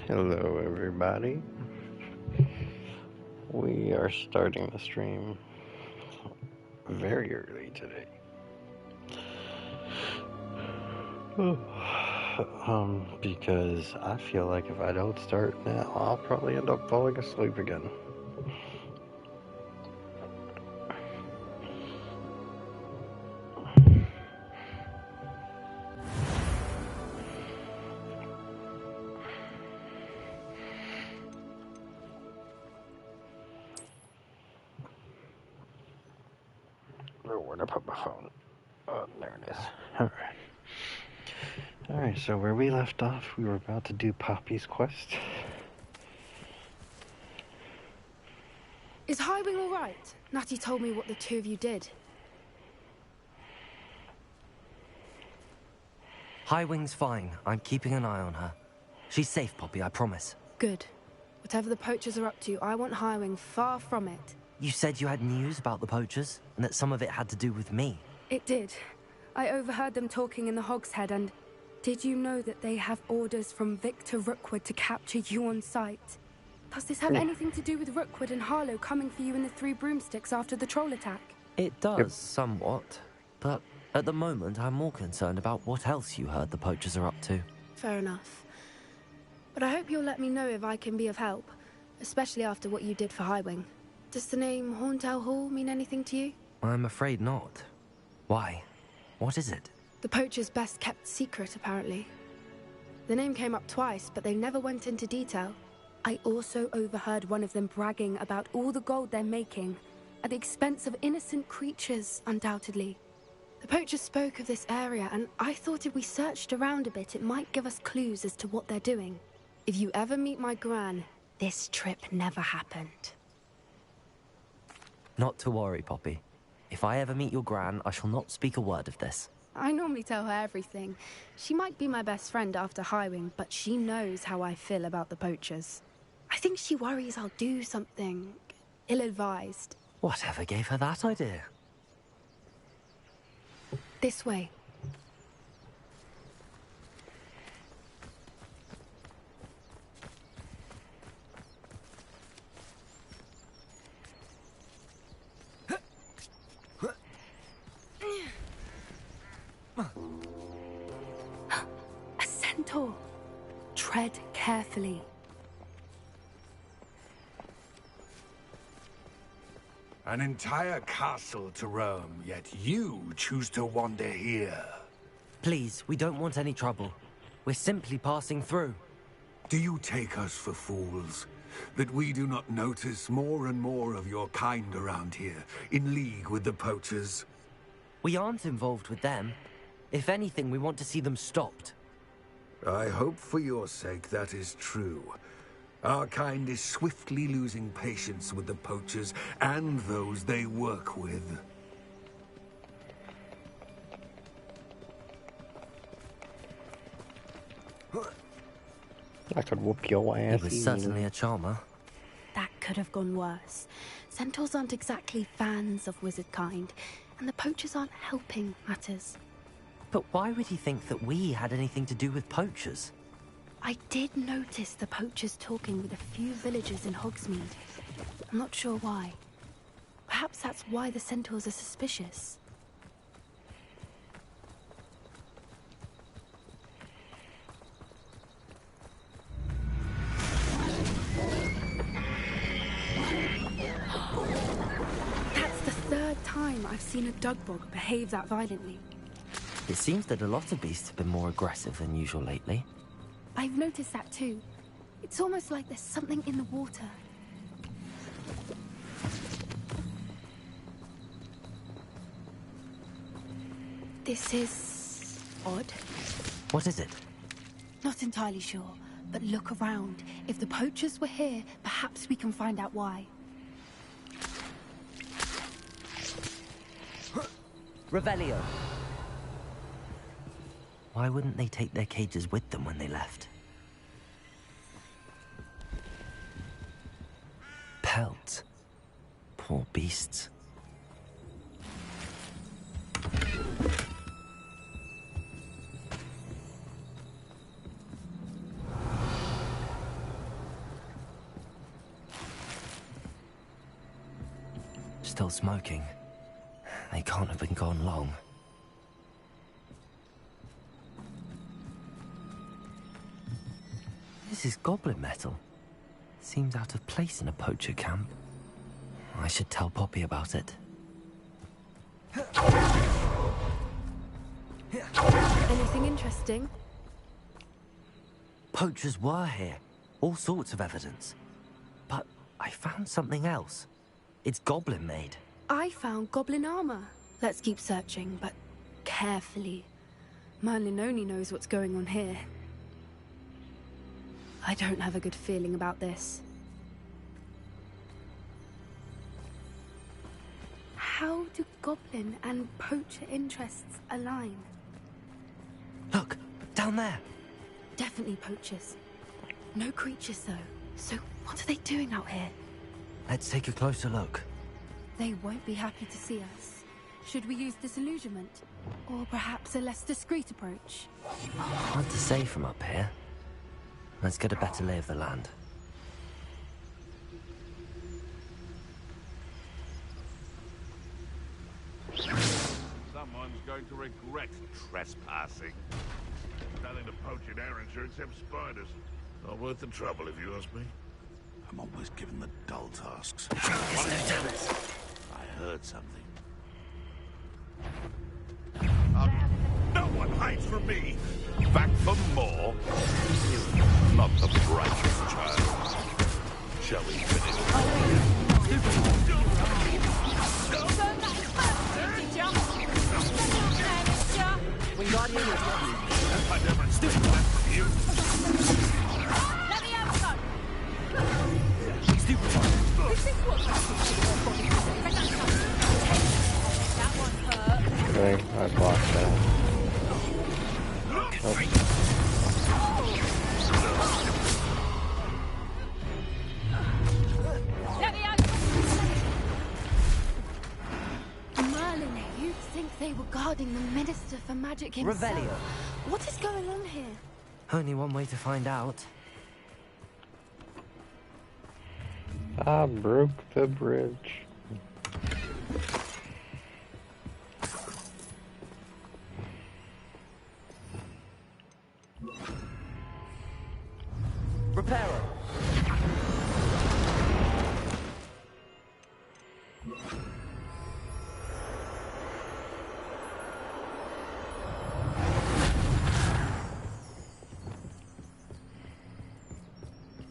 Hello, everybody. We are starting the stream very early today. Because I feel like if I don't start now, I'll probably end up falling asleep again. Where'd I put my phone? Oh, there it is. Alright, so where we left off, we were about to do Poppy's quest. Is Highwing all right? Natty told me what the two of you did. Highwing's fine. I'm keeping an eye on her. She's safe, Poppy, I promise. Good. Whatever the poachers are up to, I want Highwing far from it. You said you had news about the poachers, and that some of it had to do with me. It did. I overheard them talking in the Hogshead, and did you know that they have orders from Victor Rookwood to capture you on sight? Does this have anything to do with Rookwood and Harlow coming for you in the Three Broomsticks after the troll attack? It does, somewhat. But at the moment, I'm more concerned about what else you heard the poachers are up to. Fair enough. But I hope you'll let me know if I can be of help, especially after what you did for Highwing. Does the name Horntail Hall mean anything to you? I'm afraid not. Why? What is it? The poacher's best kept secret, apparently. The name came up twice, but they never went into detail. I also overheard one of them bragging about all the gold they're making, at the expense of innocent creatures, undoubtedly. The poacher spoke of this area, and I thought if we searched around a bit, it might give us clues as to what they're doing. If you ever meet my gran, this trip never happened. Not to worry, Poppy. If I ever meet your gran, I shall not speak a word of this. I normally tell her everything. She might be my best friend after Highwing, but she knows how I feel about the poachers. I think she worries I'll do something ill-advised. Whatever gave her that idea? This way. A centaur. Tread carefully. An entire castle to roam, yet you choose to wander here. Please, we don't want any trouble. We're simply passing through. Do you take us for fools? That we do not notice more and more of your kind around here, in league with the poachers? We aren't involved with them. If anything, we want to see them stopped. I hope for your sake that is true. Our kind is swiftly losing patience with the poachers and those they work with. I could whoop your ass. He was certainly a charmer. That could have gone worse. Centaurs aren't exactly fans of wizard kind, and the poachers aren't helping matters. But why would he think that we had anything to do with poachers? I did notice the poachers talking with a few villagers in Hogsmeade. I'm not sure why. Perhaps that's why the centaurs are suspicious. That's the third time I've seen a dugbog behave that violently. It seems that a lot of beasts have been more aggressive than usual lately. I've noticed that too. It's almost like there's something in the water. This is odd. What is it? Not entirely sure, but look around. If the poachers were here, perhaps we can find out why. Revelio. Why wouldn't they take their cages with them when they left? Pelt. Poor beasts. Still smoking. They can't have been gone long. This is goblin metal. Seems out of place in a poacher camp. I should tell Poppy about it. Anything interesting? Poachers were here. All sorts of evidence. But I found something else. It's goblin made. I found goblin armor. Let's keep searching, but carefully. Merlin only knows what's going on here. I don't have a good feeling about this. How do goblin and poacher interests align? Look, down there. Definitely poachers. No creatures, though. So what are they doing out here? Let's take a closer look. They won't be happy to see us. Should we use disillusionment? Or perhaps a less discreet approach? Hard to say from up here. Let's get a better lay of the land. Someone's going to regret trespassing. Nothing to poach in Arrowshire except spiders. Not worth the trouble, if you ask me. I'm always given the dull tasks. There's no tellers. I heard something. No one hides from me! Back for more? Not the brightest child. Shall we finish? I never expected that from you. Let me have some. That one hurt. Okay, I blocked that. Oh. Let me out. Merlin, you'd think they were guarding the Minister for Magic himself. Revelio. What is going on here? Only one way to find out. I broke the bridge. Reparo.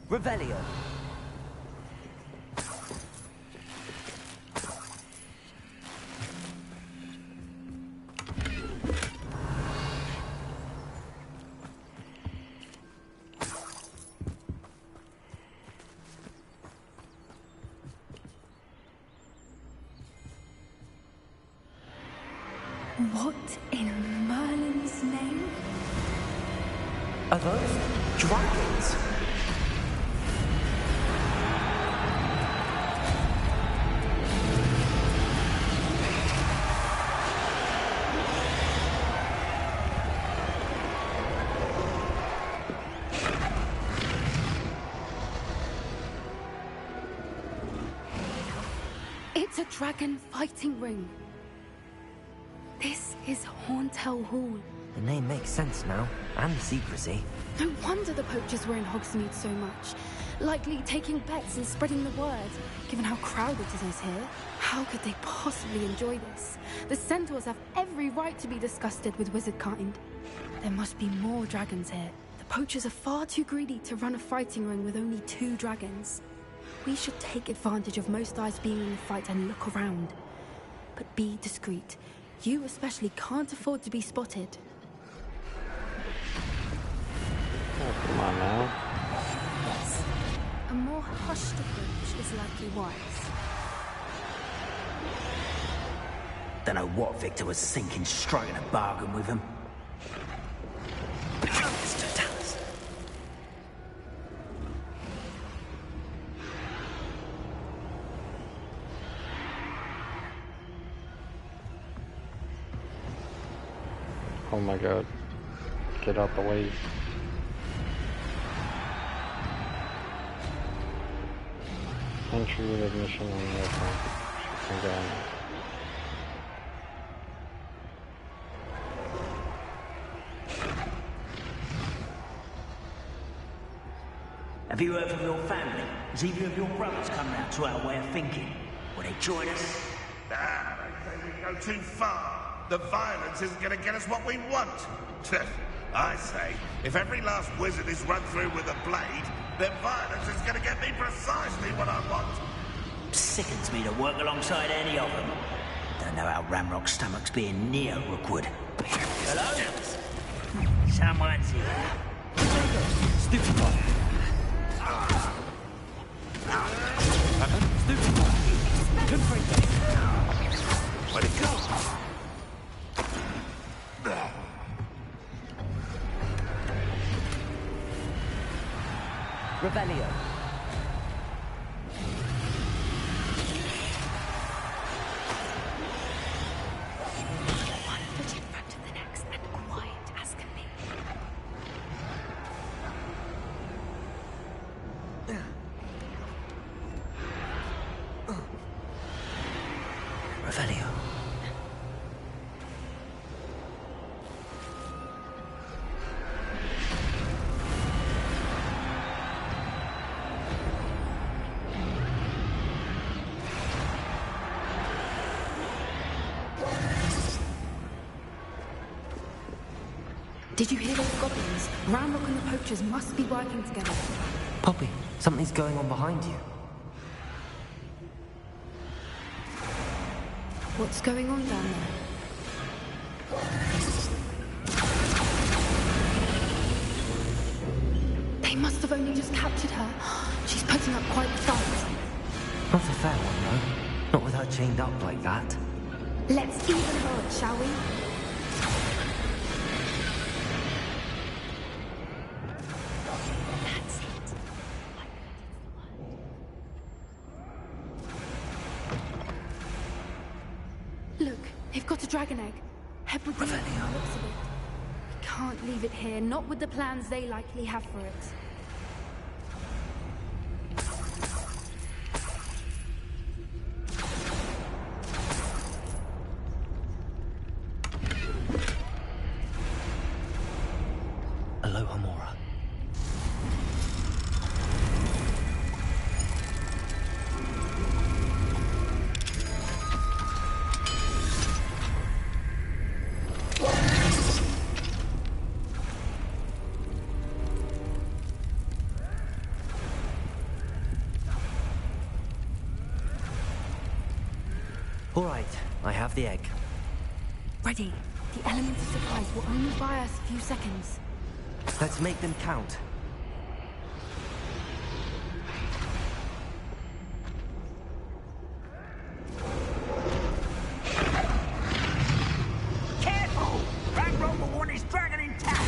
Revelio. What in Merlin's name? Are those dragons? It's a dragon fighting ring. This is Hauntel Hall. The name makes sense now, and the secrecy. No wonder the poachers were in Hogsmeade so much. Likely taking bets and spreading the word, given how crowded it is here. How could they possibly enjoy this? The centaurs have every right to be disgusted with wizard kind. There must be more dragons here. The poachers are far too greedy to run a fighting ring with only 2 dragons. We should take advantage of most eyes being in the fight and look around. But be discreet. You especially can't afford to be spotted. Oh, come on now. Yes. A more hushed approach is likely wise. Don't know what Victor was thinking, striking a bargain with him. Mr. Dallas. Oh my god. Get out the way. Entry with ignition on the airplane. Okay. Have you heard from your family? Has either of your brothers come round to our way of thinking? Will they join us? Ah, I say we go too far. The violence isn't going to get us what we want. I say, if every last wizard is run through with a blade, then violence is going to get me precisely what I want. Sickens me to work alongside any of them. Don't know how Ramrock's stomach's being near Rookwood. Hello? Someone's here. Stupid. Where'd it go? Revelio. One foot in front of the next and quiet as can be. Revelio. Did you hear those goblins? Ramrock and the poachers must be working together. Poppy, something's going on behind you. What's going on down there? They must have only just captured her. She's putting up quite the fight. Not a fair one, though. Not with her chained up like that. Let's even her, shall we? That's it. Look, they've got a dragon egg. Head with the looks of it. We can't leave it here, not with the plans they likely have for it. Aloha Mora. All right, I have the egg. Ready. The element of surprise will only buy us a few seconds. Let's make them count. Careful! Ramrock will want his dragon intact!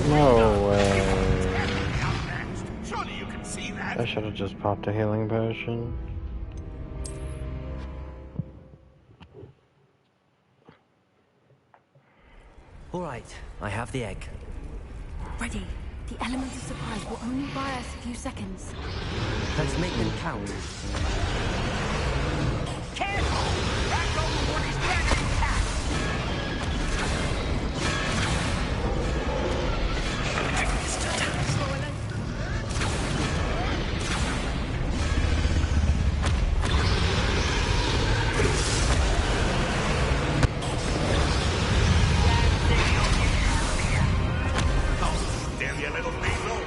No way. Surely you can see that. I should have just popped a healing potion. All right, I have the egg. Ready. The element of surprise will only buy us a few seconds. Let's make them count. Careful! Back over when he's dragging cat! Damn you little weasel.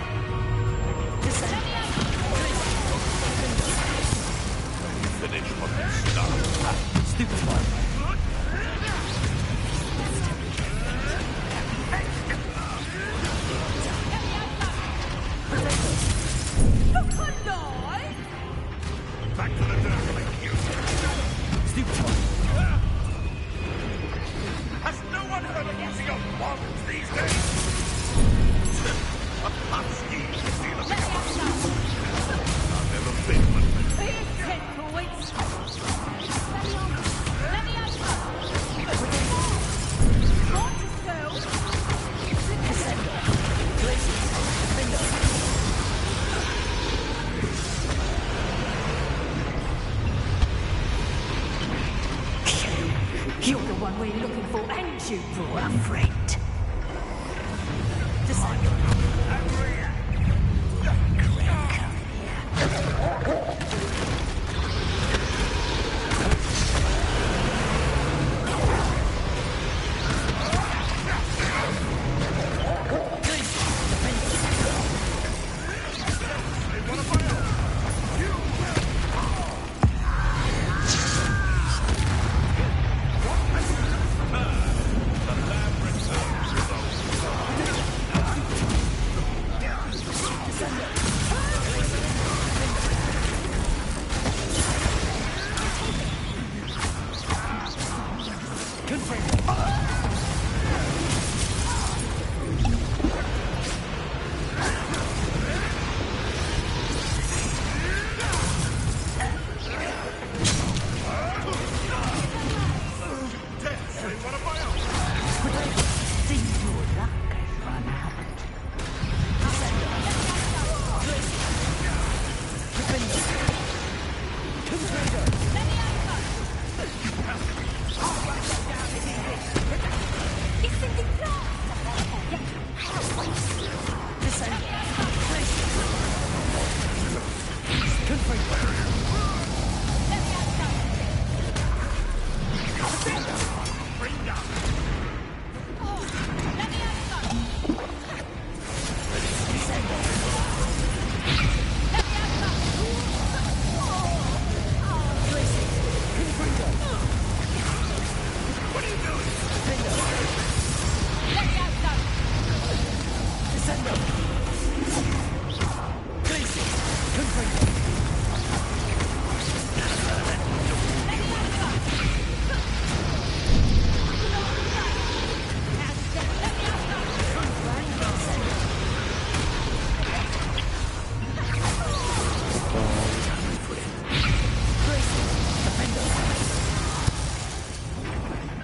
Finish what you start. Stupid one. Back to the dirt, you. Stupid one. Has no one heard of using a wand these days? A husky seal of I've never been one. You're the one we're looking for, ain't you, poor friend?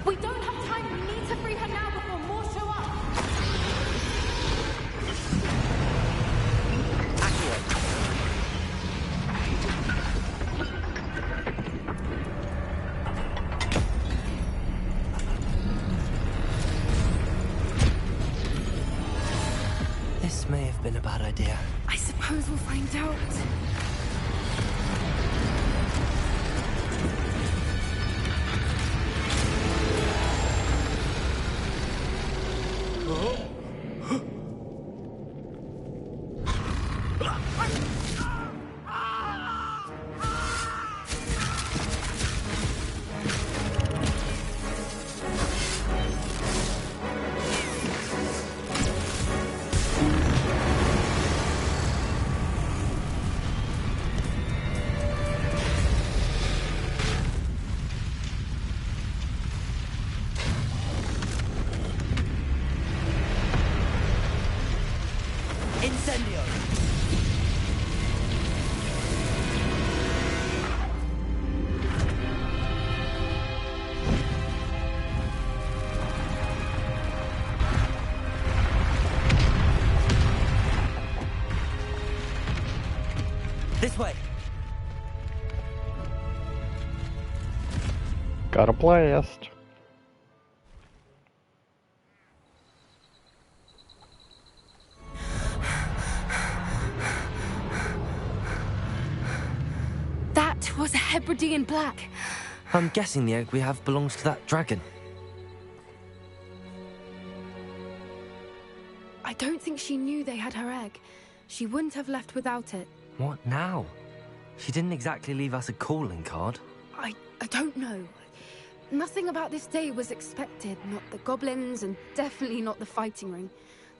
We don't have time. We need to free her now before more show up. This may have been a bad idea. I suppose we'll find out. This way. Got a blast. That was a Hebridean black. I'm guessing the egg we have belongs to that dragon. I don't think she knew they had her egg. She wouldn't have left without it. What now? She didn't exactly leave us a calling card. I don't know. Nothing about this day was expected. Not the goblins, and definitely not the fighting ring.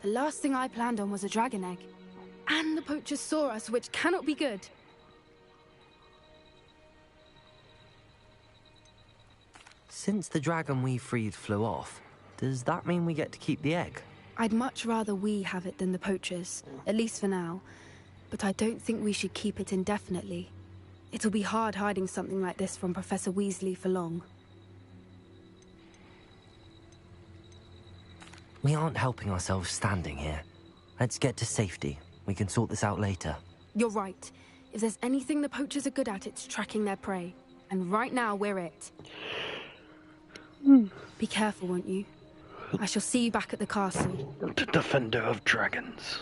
The last thing I planned on was a dragon egg. And the poachers saw us, which cannot be good. Since the dragon we freed flew off, does that mean we get to keep the egg? I'd much rather we have it than the poachers, at least for now. But I don't think we should keep it indefinitely. It'll be hard hiding something like this from Professor Weasley for long. We aren't helping ourselves standing here. Let's get to safety. We can sort this out later. You're right. If there's anything the poachers are good at, it's tracking their prey. And right now, we're it. Be careful, won't you? I shall see you back at the castle. The defender of dragons.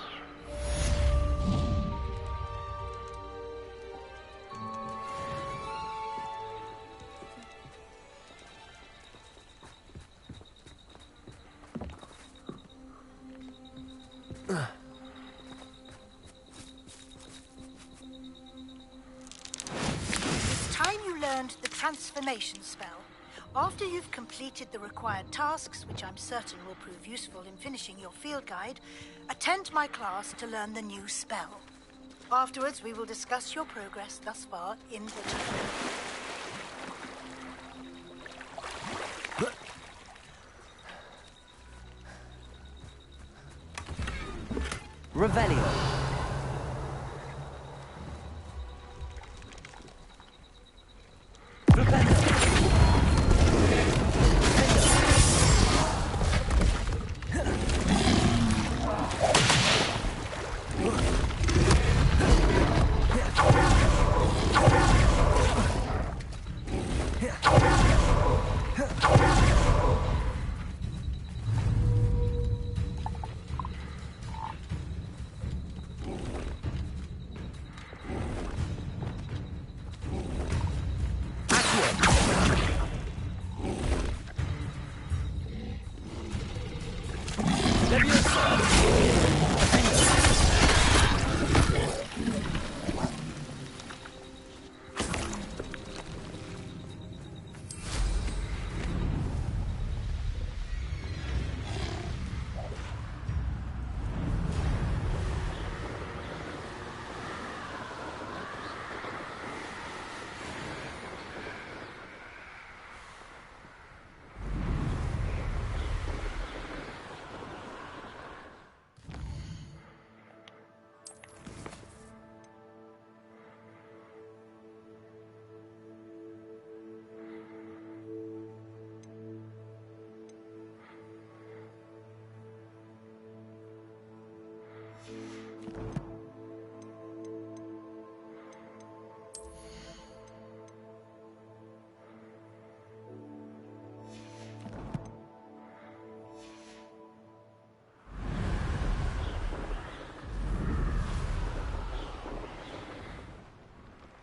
It's time you learned the transformation spell. After you've completed the required tasks, which I'm certain will prove useful in finishing your field guide, attend my class to learn the new spell. Afterwards, we will discuss your progress thus far in Witcher. Revelio.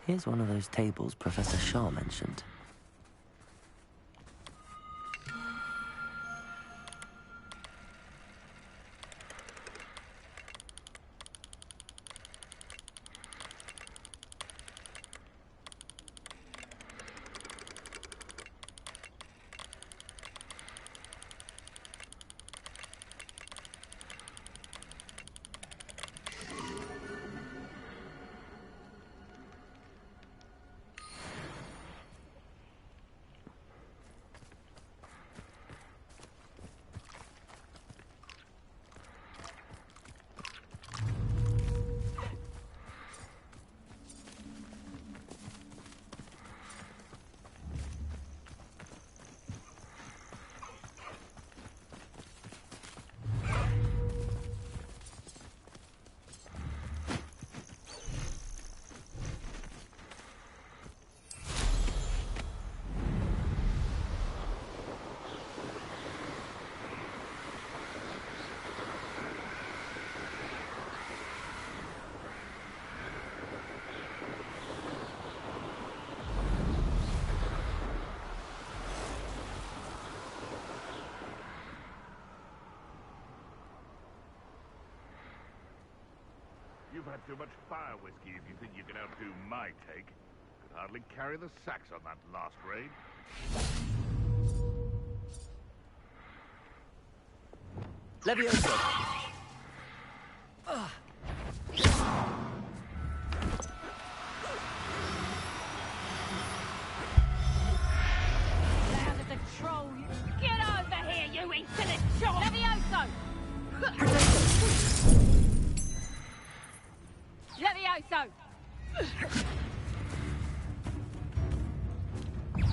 Here's one of those tables Professor Shah mentioned. have too much fire whiskey if you think you can outdo my take. Could hardly carry the sacks on that last raid. Levioso! Loud as a troll. Get over here, you insolent chop! Levioso! Levioso!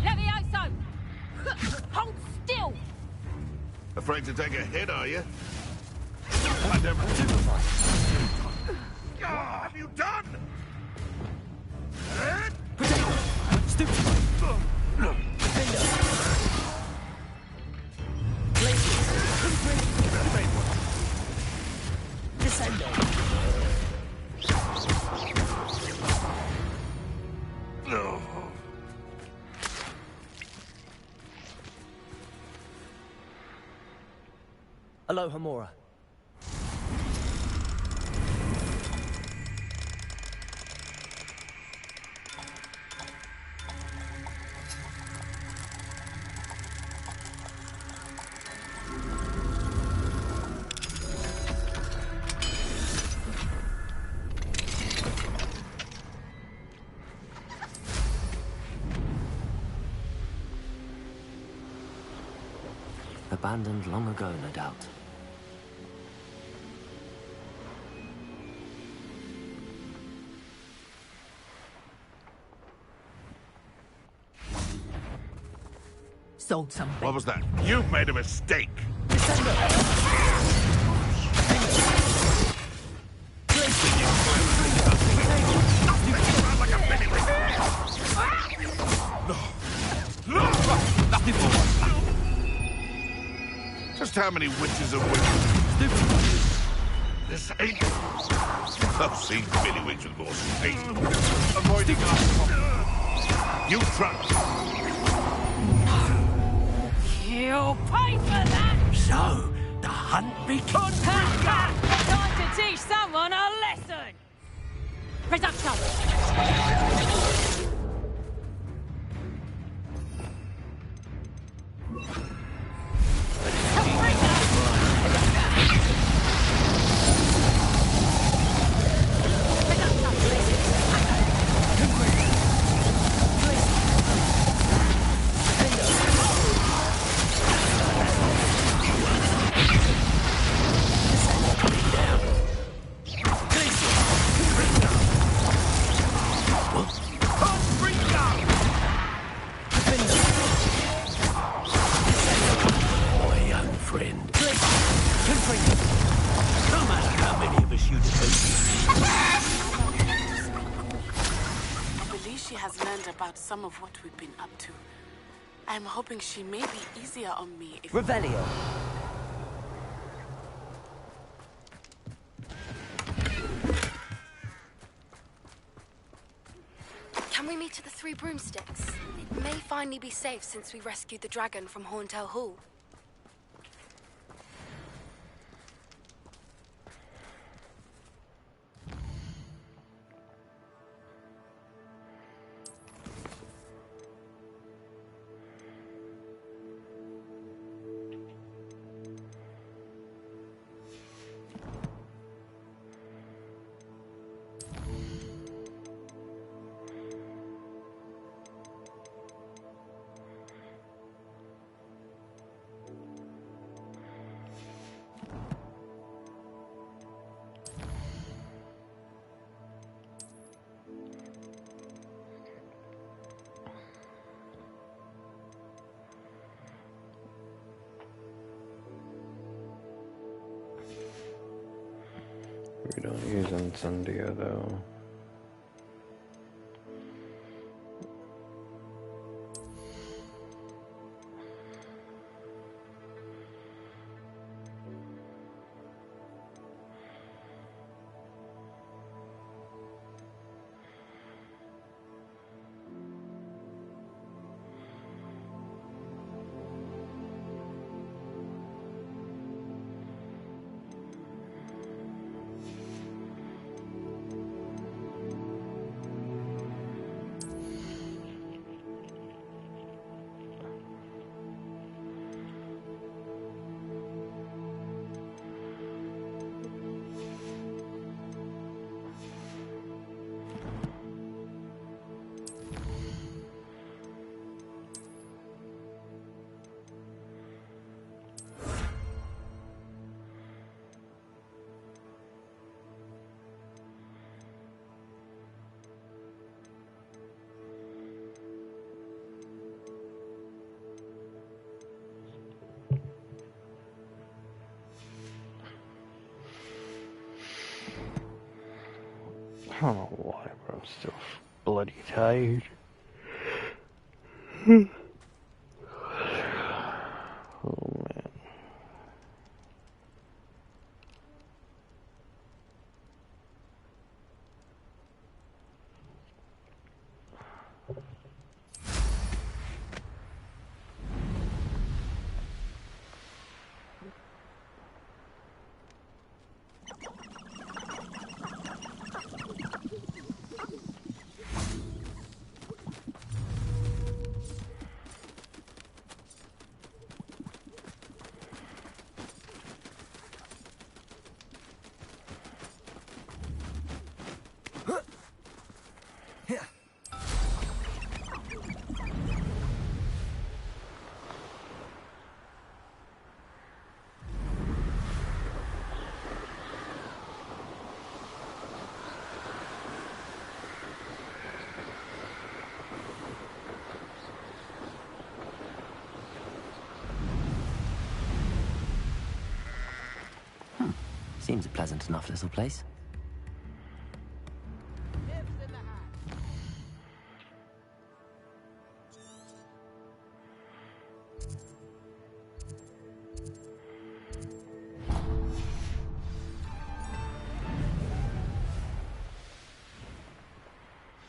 Levioso! Hold still! Afraid to take a hit, are you? I never... What have you done? No. Aloha Mora. Abandoned long ago, no doubt. Sold something. What was that? You've made a mistake. Just how many witches are witches? This ain't... I've seen Billywigs with more space. Avoiding us. You trust. You'll pay for that! So, the hunt begins. Time to teach someone a lesson! Presumption! Some of what we've been up to. I'm hoping she may be easier on me if... Revelio. Can we meet at the Three Broomsticks? It may finally be safe since we rescued the dragon from Horntail Hall. We don't use Incendia though. I don't know why, but I'm still bloody tired. Oh man. Seems a pleasant enough little place.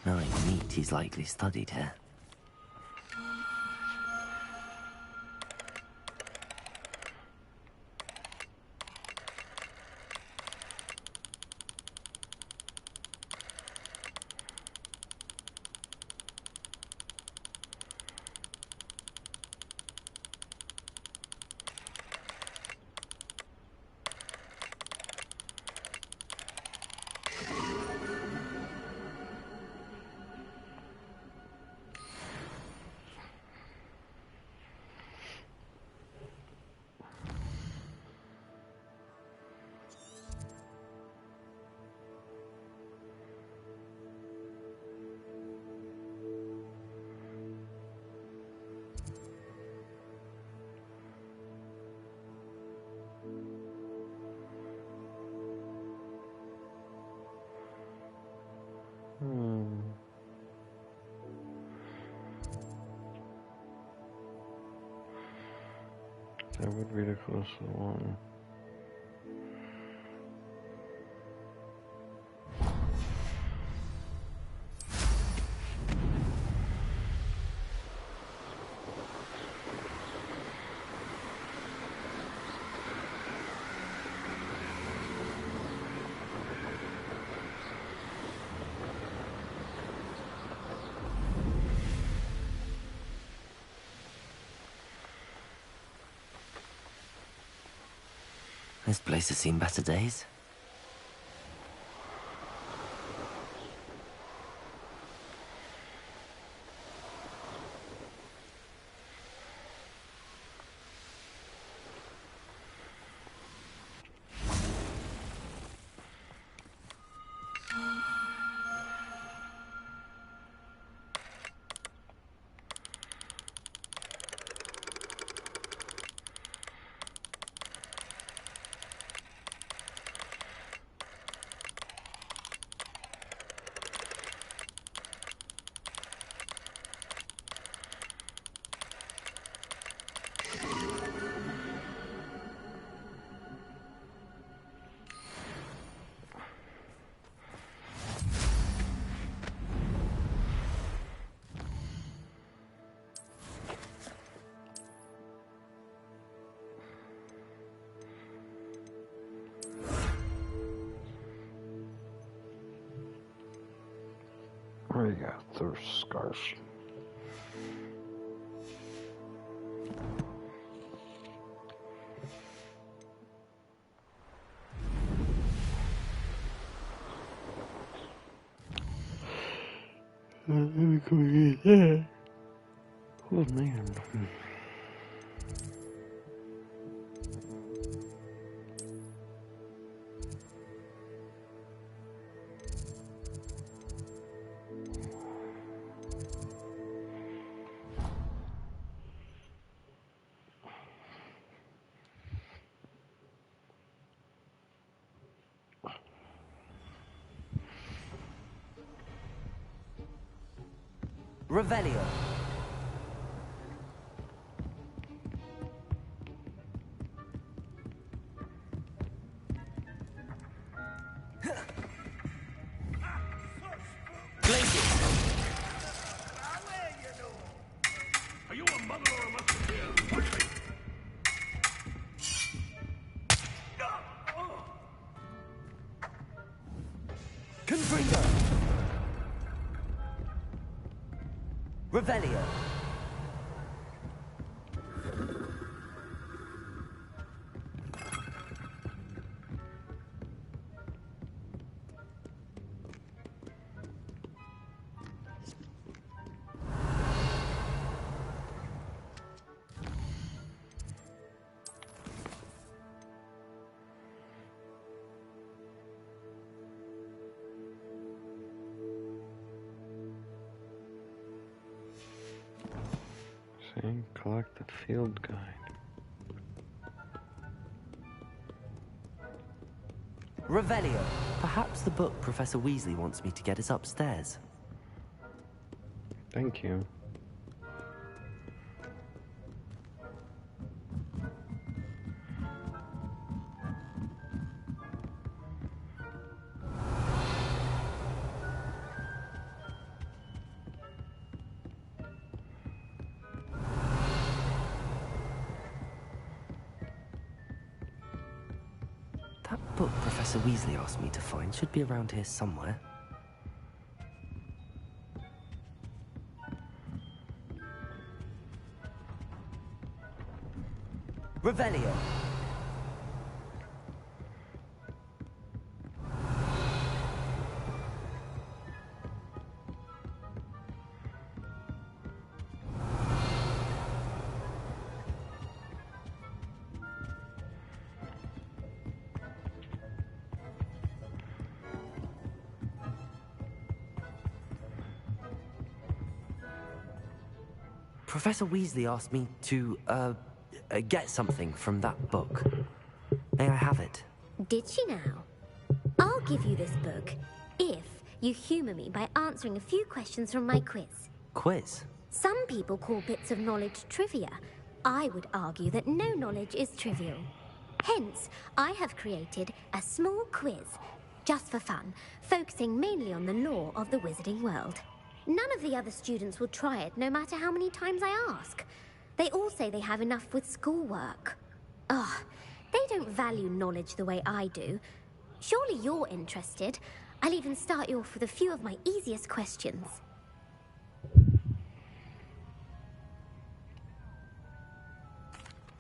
Knowing meat, he's likely studied here. That would be the closest one. This place has seen better days. There you go, thirst scarf. Let me go get that. Oh man. Revelio. Are you a mother or a musketeer? Confringo. Revelio. See, collect the field guide. Revelio. Perhaps the book Professor Weasley wants me to get is upstairs. Thank you. That book Professor Weasley asked me to find should be around here somewhere. Revelio. Professor Weasley asked me to, get something from that book. May I have it? Did she now? I'll give you this book if you humour me by answering a few questions from my quiz. Quiz? Some people call bits of knowledge trivia. I would argue that no knowledge is trivial. Hence, I have created a small quiz, just for fun, focusing mainly on the lore of the wizarding world. None of the other students will try it, no matter how many times I ask. They all say they have enough with schoolwork. Ugh, they don't value knowledge the way I do. Surely you're interested. I'll even start you off with a few of my easiest questions.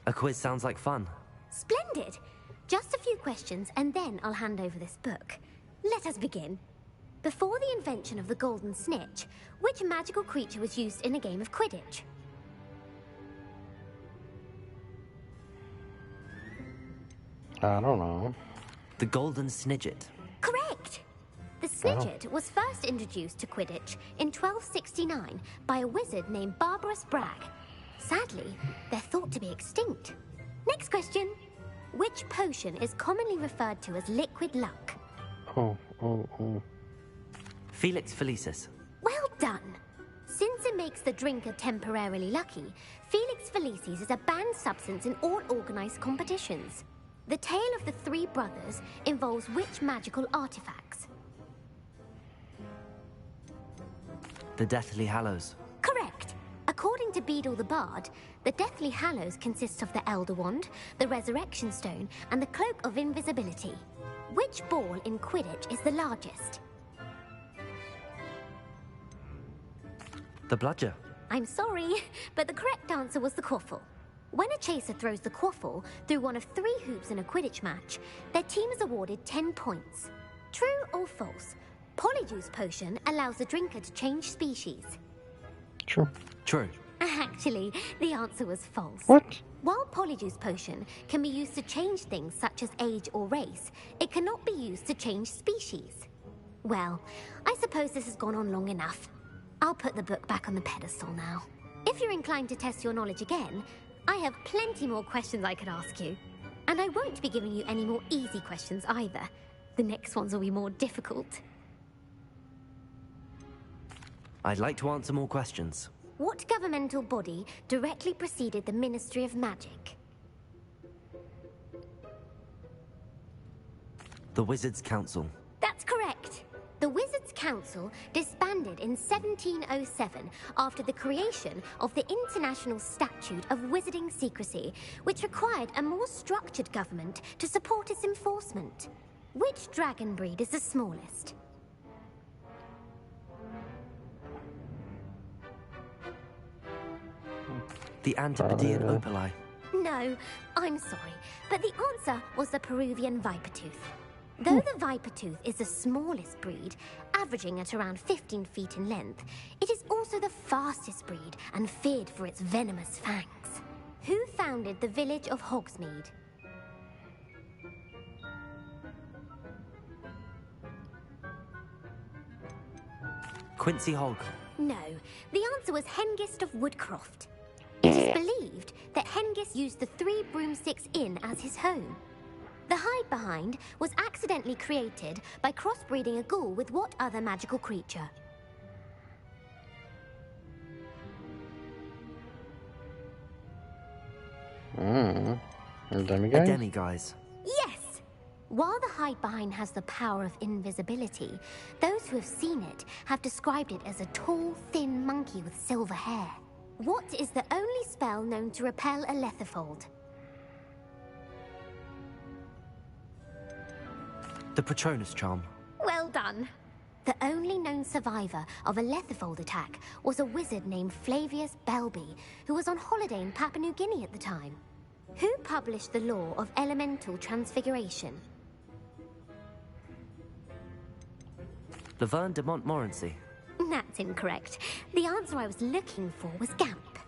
A quiz sounds like fun. Splendid! Just a few questions, and then I'll hand over this book. Let us begin. Before the invention of the golden snitch, which magical creature was used in a game of Quidditch? I don't know. The golden snidget. Correct! The snidget was first introduced to Quidditch in 1269 by a wizard named Barbarous Bragg. Sadly, they're thought to be extinct. Next question. Which potion is commonly referred to as liquid luck? Oh. Felix Felicis. Well done! Since it makes the drinker temporarily lucky, Felix Felicis is a banned substance in all organised competitions. The tale of the three brothers involves which magical artifacts? The Deathly Hallows. Correct! According to Beedle the Bard, the Deathly Hallows consists of the Elder Wand, the Resurrection Stone, and the Cloak of Invisibility. Which ball in Quidditch is the largest? The Bludger. I'm sorry, but the correct answer was the quaffle. When a chaser throws the quaffle through one of 3 hoops in a Quidditch match, their team is awarded 10 points. True or false? Polyjuice Potion allows the drinker to change species. True. True. Actually, the answer was false. What? While Polyjuice Potion can be used to change things such as age or race, it cannot be used to change species. Well, I suppose this has gone on long enough. I'll put the book back on the pedestal now. If you're inclined to test your knowledge again, I have plenty more questions I could ask you. And I won't be giving you any more easy questions either. The next ones will be more difficult. I'd like to answer more questions. What governmental body directly preceded the Ministry of Magic? The Wizards' Council. That's correct. The Wizards' Council disbanded in 1707 after the creation of the International Statute of Wizarding Secrecy, which required a more structured government to support its enforcement. Which dragon breed is the smallest? The Antipodean Opali. No, I'm sorry, but the answer was the Peruvian Vipertooth. Though the Vipertooth is the smallest breed, averaging at around 15 feet in length, it is also the fastest breed and feared for its venomous fangs. Who founded the village of Hogsmeade? Quincy Hogg. No, the answer was Hengist of Woodcroft. It is believed that Hengist used the Three Broomsticks Inn as his home. The hide-behind was accidentally created by crossbreeding a ghoul with what other magical creature? A demiguise? A demiguise. Yes! While the hide-behind has the power of invisibility, those who have seen it have described it as a tall, thin monkey with silver hair. What is the only spell known to repel a lethifold? The Patronus Charm. Well done. The only known survivor of a lethifold attack was a wizard named Flavius Belby, who was on holiday in Papua New Guinea at the time. Who published the law of elemental transfiguration? Laverne de Montmorency. That's incorrect. The answer I was looking for was Gamp.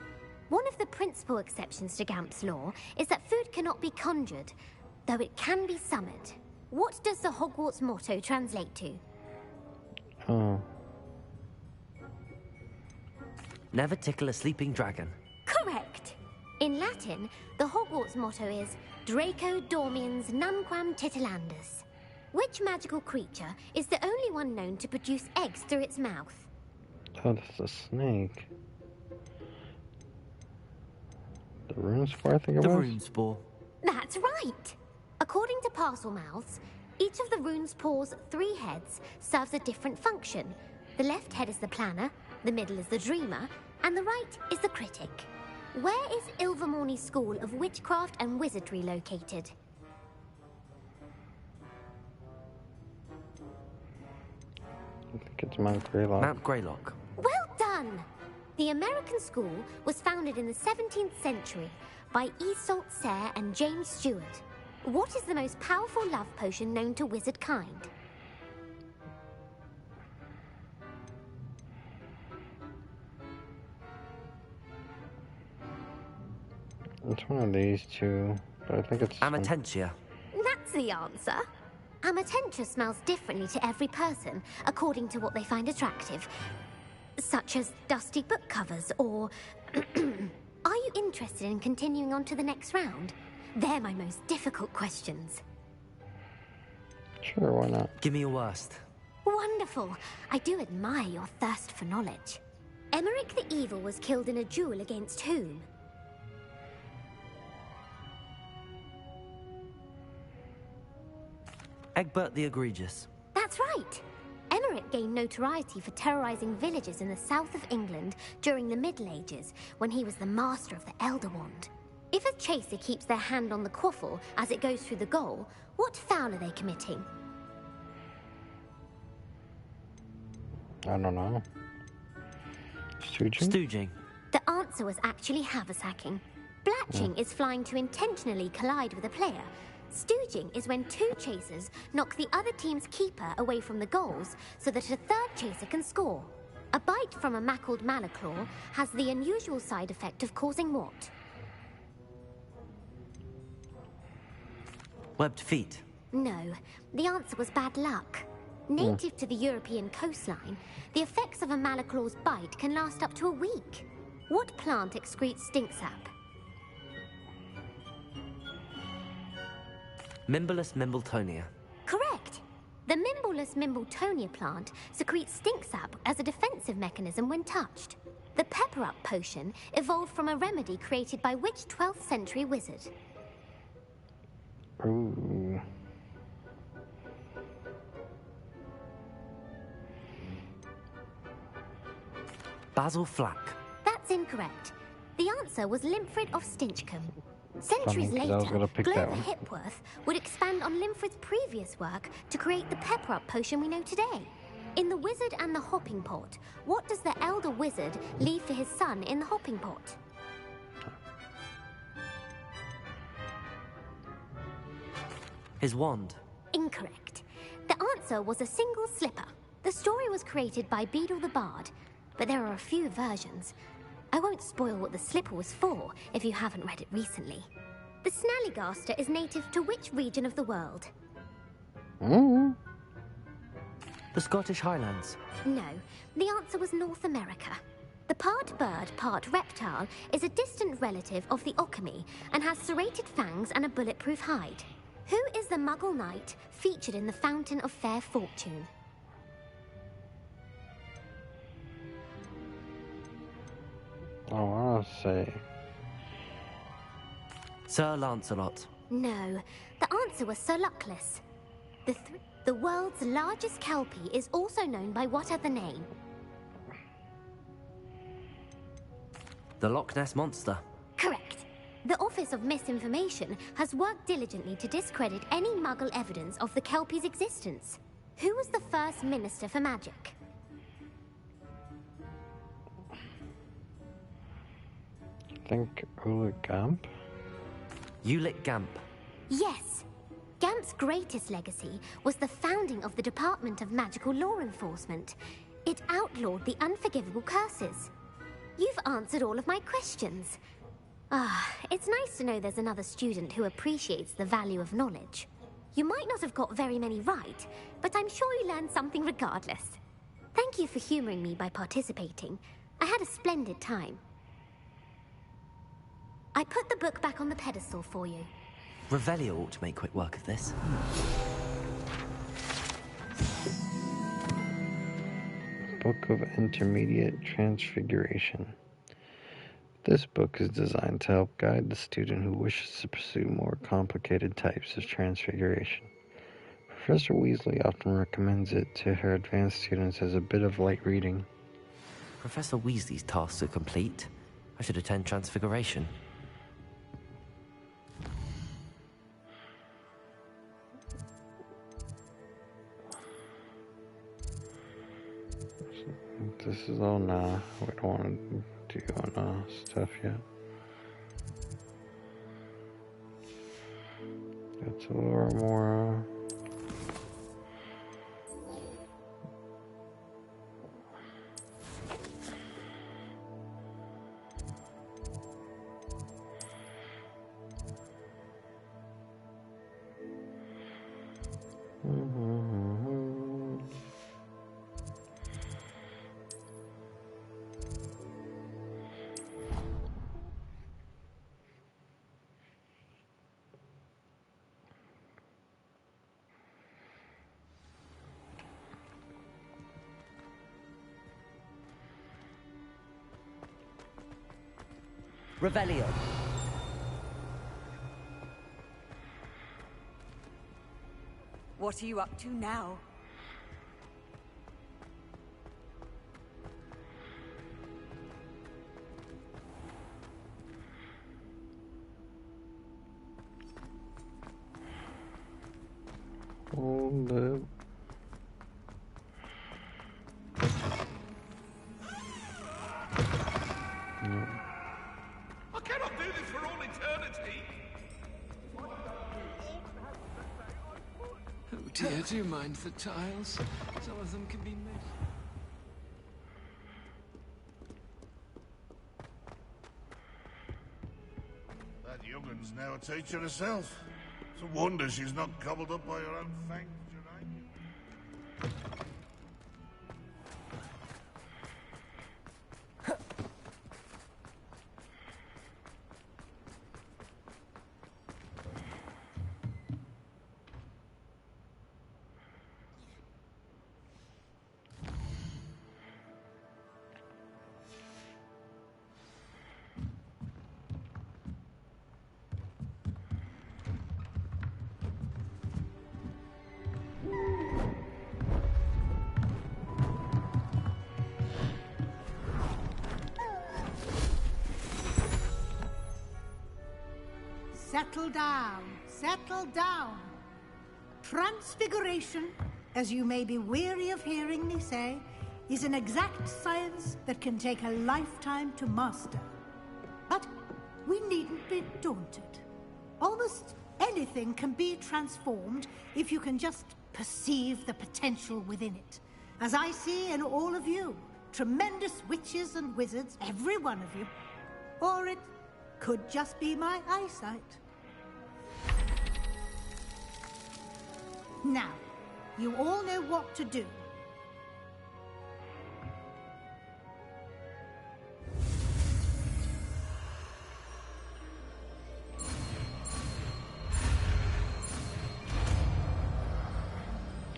One of the principal exceptions to Gamp's law is that food cannot be conjured, though it can be summoned. What does the Hogwarts motto translate to? Oh. Never tickle a sleeping dragon. Correct. In Latin, the Hogwarts motto is Draco Dormiens Nunquam Titilandus. Which magical creature is the only one known to produce eggs through its mouth? Oh, that's a snake. The Runespore, I think it The was? Runespore. That's right. According to parcel mouths, each of the Runespore's 3 heads serves a different function. The left head is the planner, the middle is the dreamer, and the right is the critic. Where is Ilvermorny's School of Witchcraft and Wizardry located? I think it's Mount Greylock. Mount Greylock. Well done! The American school was founded in the 17th century by Isolde Sayre and James Stewart. What is the most powerful love potion known to wizard kind? It's one of these two, but I think it's... Amatentia. That's the answer. Amatentia smells differently to every person, according to what they find attractive. Such as dusty book covers, or... Are you interested in continuing on to the next round? They're my most difficult questions. Sure, why not? Give me your worst. Wonderful. I do admire your thirst for knowledge. Emmerich the Evil was killed in a duel against whom? Egbert the Egregious. That's right. Emmerich gained notoriety for terrorizing villages in the south of England during the Middle Ages, when he was the master of the Elder Wand. If a chaser keeps their hand on the quaffle as it goes through the goal, what foul are they committing? I don't know. Stooging? Stooging. The answer was actually haversacking. Blatching is flying to intentionally collide with a player. Stooging is when 2 chasers knock the other team's keeper away from the goals so that a 3rd chaser can score. A bite from a mackled malaclaw has the unusual side effect of causing what? Webbed feet. No, the answer was bad luck. Native to the European coastline, the effects of a malaclaw's bite can last up to a week. What plant excretes stink sap? Mimbulus mimbletonia. Correct. The Mimbleless Mimbletonia plant secretes stink sap as a defensive mechanism when touched. The Pepper Up potion evolved from a remedy created by which 12th century wizard? Ooh. Basil Flack. That's incorrect. The answer was Limfrid of Stinchcombe. Centuries Funny, 'cause I was later, gonna pick that Glover one. Hipworth would expand on Limfrid's previous work to create the Pepper Up potion we know today. In The Wizard and the Hopping Pot, what does the elder wizard leave for his son in the hopping pot? His wand. Incorrect. The answer was a single slipper. The story was created by Beadle the Bard, but there are a few versions. I won't spoil what the slipper was for if you haven't read it recently. The Snallygaster is native to which region of the world? The Scottish Highlands. No, the answer was North America. The part bird, part reptile is a distant relative of the Occamy and has serrated fangs and a bulletproof hide. Who is the Muggle Knight featured in the Fountain of Fair Fortune? I want to say Sir Lancelot. No, the answer was Sir Luckless. The world's largest kelpie is also known by what other name? The Loch Ness Monster. Correct. The Office of Misinformation has worked diligently to discredit any Muggle evidence of the kelpie's existence. Who was the first Minister for Magic? I think Ula Gump. Ulick Gamp. Yes. Gamp's greatest legacy was the founding of the Department of Magical Law Enforcement. It outlawed the unforgivable curses. You've answered all of my questions. It's nice to know there's another student who appreciates the value of knowledge. You might not have got very many right, but I'm sure you learned something regardless. Thank you for humoring me by participating. I had a splendid time. I put the book back on the pedestal for you. Revelio ought to make quick work of this. Book of Intermediate Transfiguration. This book is designed to help guide the student who wishes to pursue more complicated types of transfiguration. Professor Weasley often recommends it to her advanced students as a bit of light reading. Professor Weasley's tasks are complete. I should attend Transfiguration. This is all nah. We don't want to do on stuff yet. It's a little more. Revelio. What are you up to now? Hold it. I cannot do this for all eternity. Oh dear, do you mind the tiles? Some of them can be missed. That youngun's now a teacher herself. It's a wonder she's not gobbled up by her own fangs, settle down. Settle down. Transfiguration, as you may be weary of hearing me say, is an exact science that can take a lifetime to master. But we needn't be daunted. Almost anything can be transformed if you can just perceive the potential within it. As I see in all of you, tremendous witches and wizards, every one of you. Or it could just be my eyesight. Now, you all know what to do.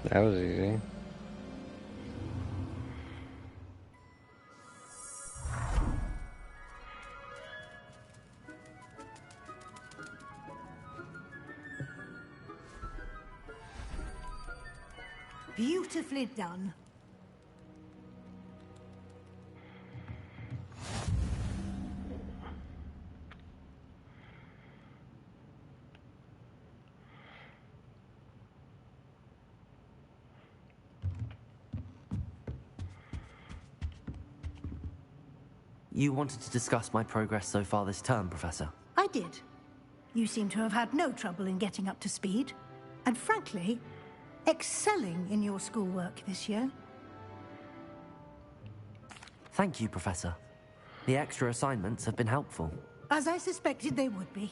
That was easy. Beautifully done. You wanted to discuss my progress so far this term, Professor? I did. You seem to have had no trouble in getting up to speed. And frankly, excelling in your schoolwork this year. Thank you, Professor. The extra assignments have been helpful. As I suspected they would be.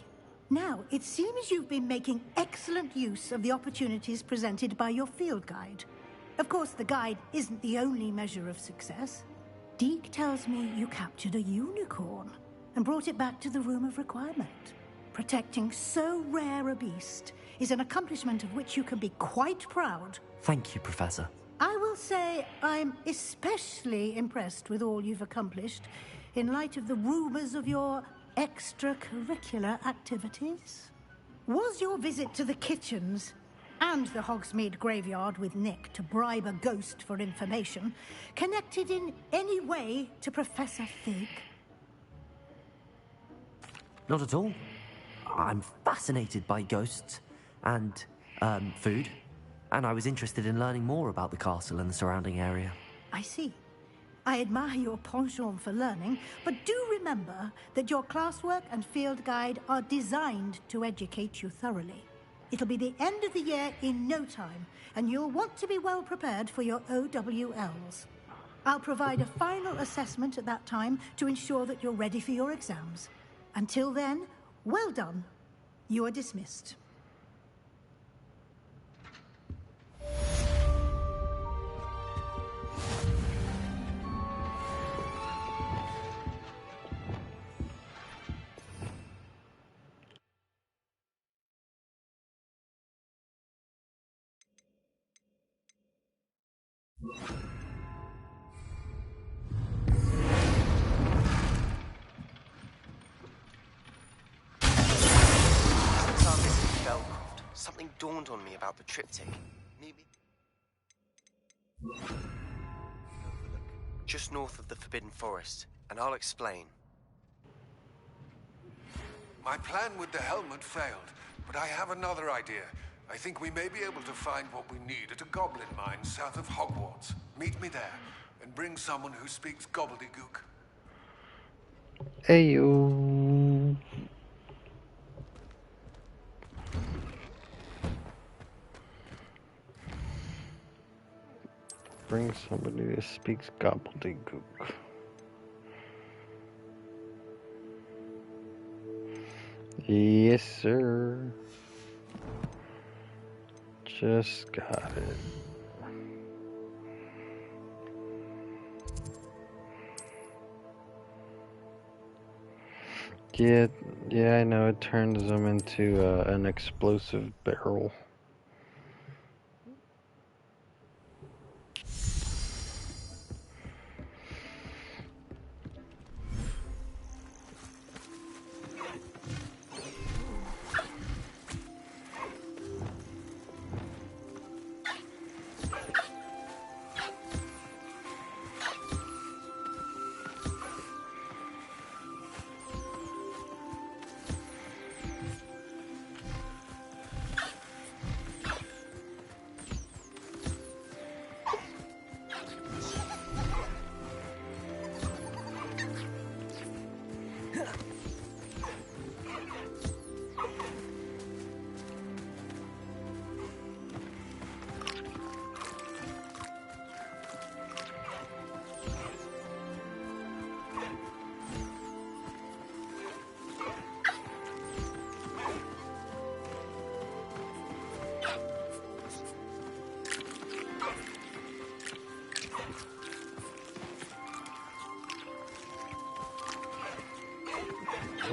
Now, it seems you've been making excellent use of the opportunities presented by your field guide. Of course, the guide isn't the only measure of success. Deke tells me you captured a unicorn and brought it back to the Room of Requirement. Protecting so rare a beast is an accomplishment of which you can be quite proud. Thank you, Professor. I will say I'm especially impressed with all you've accomplished in light of the rumors of your extracurricular activities. Was your visit to the kitchens and the Hogsmeade graveyard with Nick to bribe a ghost for information connected in any way to Professor Fig? Not at all. I'm fascinated by ghosts and, food, and I was interested in learning more about the castle and the surrounding area. I see. I admire your penchant for learning, but do remember that your classwork and field guide are designed to educate you thoroughly. It'll be the end of the year in no time, and you'll want to be well prepared for your OWLs. I'll provide a final assessment at that time to ensure that you're ready for your exams. Until then, well done. You are dismissed. Something dawned on me about the triptych. Maybe just north of the Forbidden Forest, and I'll explain. My plan with the helmet failed, but I have another idea. I think we may be able to find what we need at a goblin mine south of Hogwarts. Meet me there, and bring someone who speaks gobbledygook. Ayo. Bring somebody that speaks gobbledygook. Yes, sir. Just got it. Yeah, I know. It turns them into an explosive barrel.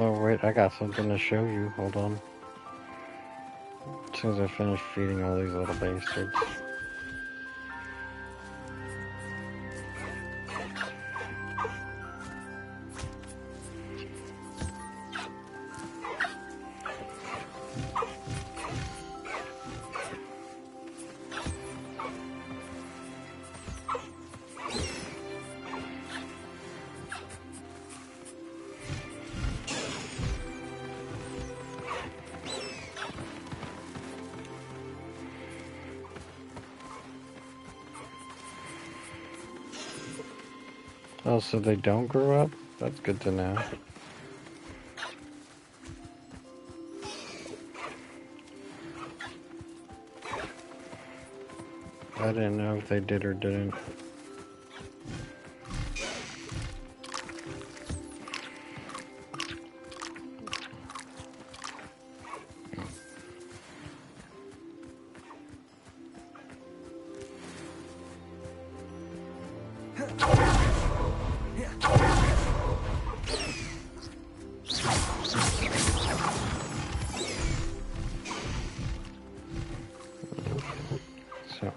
Oh wait, I got something to show you. Hold on. As soon as I finish feeding all these little bastards. Oh, so they don't grow up? That's good to know. I didn't know if they did or didn't. So,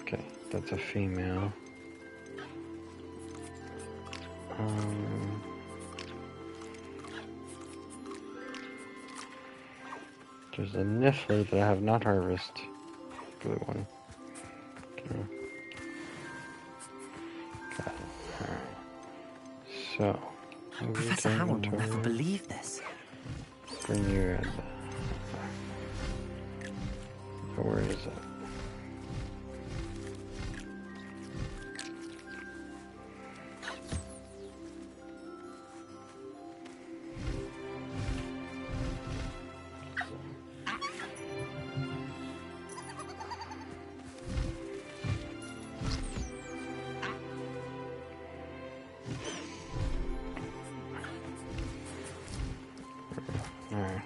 okay, that's a female. There's a niffler that I have not harvested. Blue one. Okay. Got it. Alright. So, Professor Howard will never believe this. Bring you in. Where is it? Alright.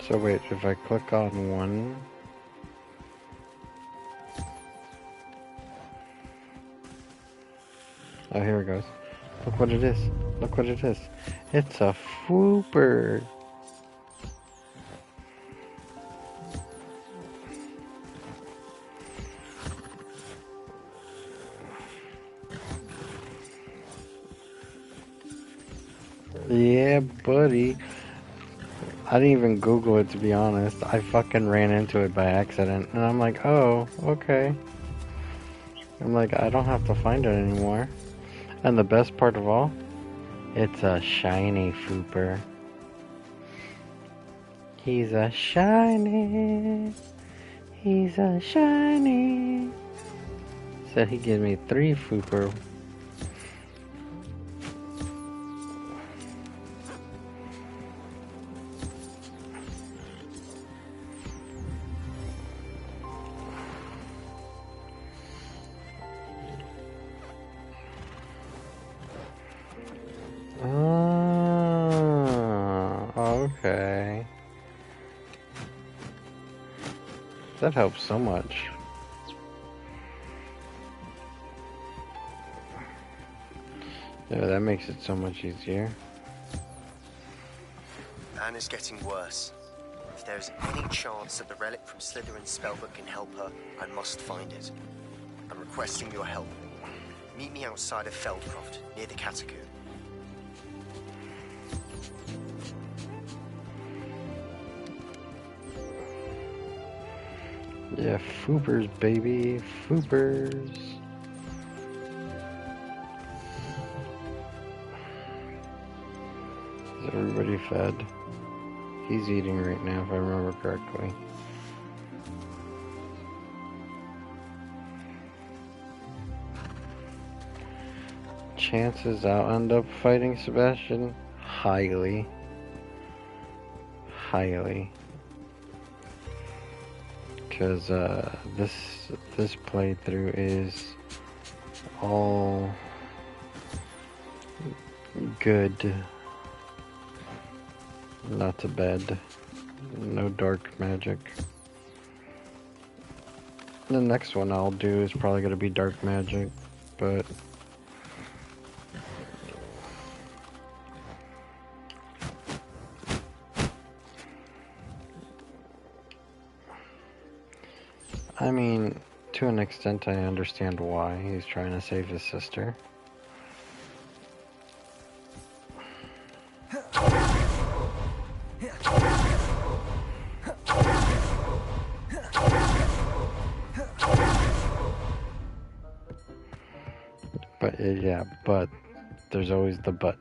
So wait, if I click on one... Oh, here it goes. Look what it is. Look what it is. It's a fooper. Yeah, buddy. I didn't even Google it, to be honest. I fucking ran into it by accident. And I'm like, oh, okay. I'm like, I don't have to find it anymore. And the best part of all, it's a shiny fooper. He's a shiny. He's a shiny. So he gave me 3 fooper. Okay. That helps so much. Yeah, that makes it so much easier. Anna's getting worse. If there is any chance that the relic from Slytherin's spellbook can help her, I must find it. I'm requesting your help. Meet me outside of Feldcroft, near the Catacomb. Yeah, foopers, baby. Foopers. Is everybody fed? He's eating right now, if I remember correctly. Chances I'll end up fighting Sebastian? Highly. Highly. Because this playthrough is all good. Not to bed. No dark magic. The next one I'll do is probably going to be dark magic, but I mean, to an extent I understand why he's trying to save his sister. But yeah, but there's always the but.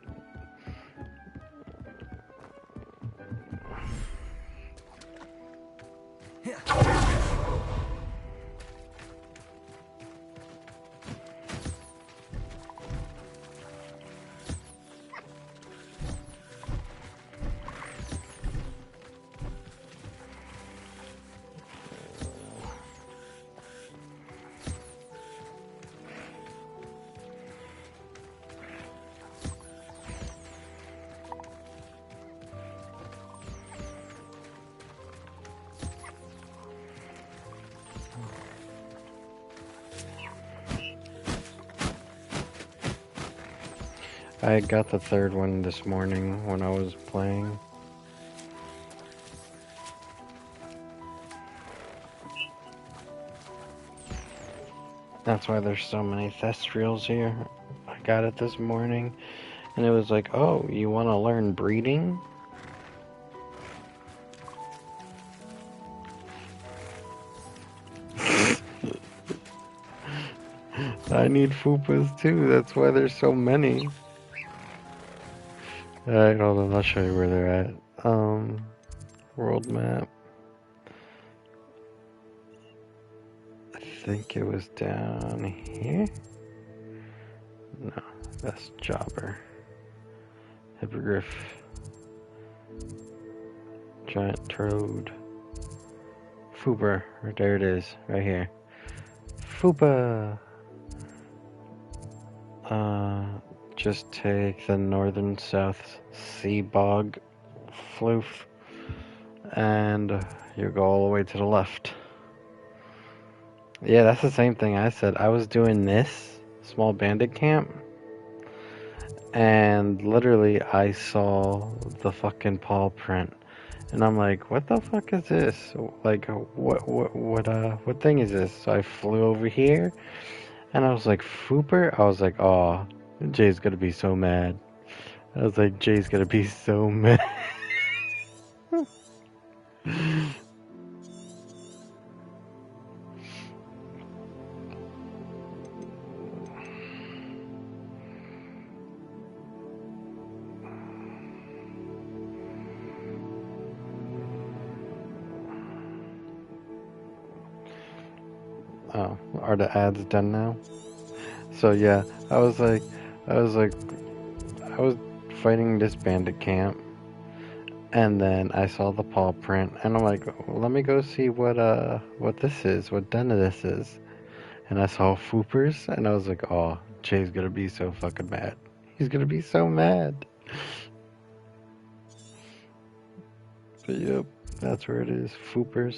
I got the third one this morning when I was playing. That's why there's so many thestrals here. I got it this morning, and it was like, oh, you want to learn breeding? I need fupas too, that's why there's so many. Alright, hold on, I'll show you where they're at. World map. I think it was down here? No, that's Jobber. Hippogriff. Giant Toad. Fupa, there it is, right here. Fupa! Just take the northern South Sea Bog floof, and you go all the way to the left. Yeah, that's the same thing I said. I was doing this small bandit camp, and literally I saw the fucking paw print, and I'm like, what the fuck is this? Like, what thing is this? So I flew over here, and I was like, Fooper? I was like, oh, Jay's gonna be so mad. I was like, Jay's gonna be so mad. Oh, are the ads done now? So yeah, I was fighting this bandit camp, and then I saw the paw print, and I'm like, well, let me go see what this is, what den this is, and I saw Foopers, and I was like, oh, Jay's gonna be so fucking mad. He's gonna be so mad. But yep, that's where it is, Foopers.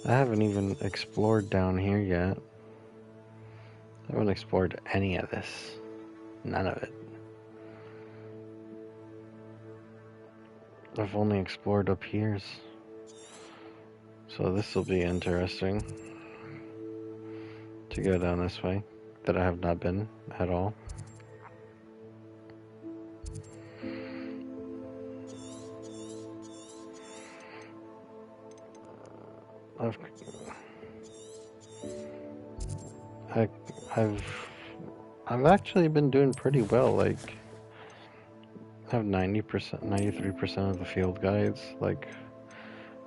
I haven't even explored down here yet. I haven't explored any of this. None of it. I've only explored up here. So this will be interesting. To go down this way. That I have not been at all. I've actually been doing pretty well. Like, I have 90%, 93% of the field guides. Like,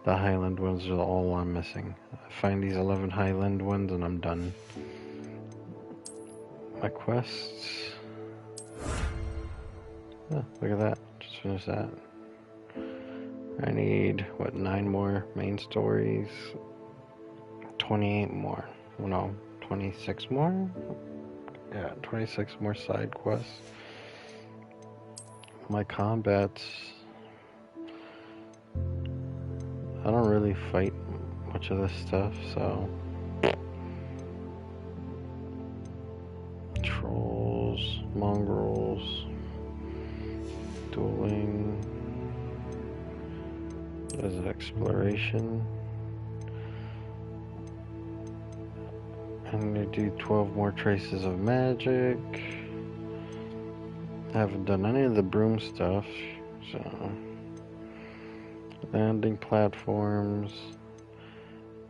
the Highland ones are all I'm missing. I find these 11 Highland ones and I'm done. My quests. Oh, look at that. Just finished that. I need, what, 9 more main stories? 28 more. No, 26 more? Yeah, 26 more side quests. My combats... I don't really fight much of this stuff, so... Trolls, mongrels, dueling... There's exploration. I'm gonna do 12 more traces of magic. I haven't done any of the broom stuff, so... Landing platforms.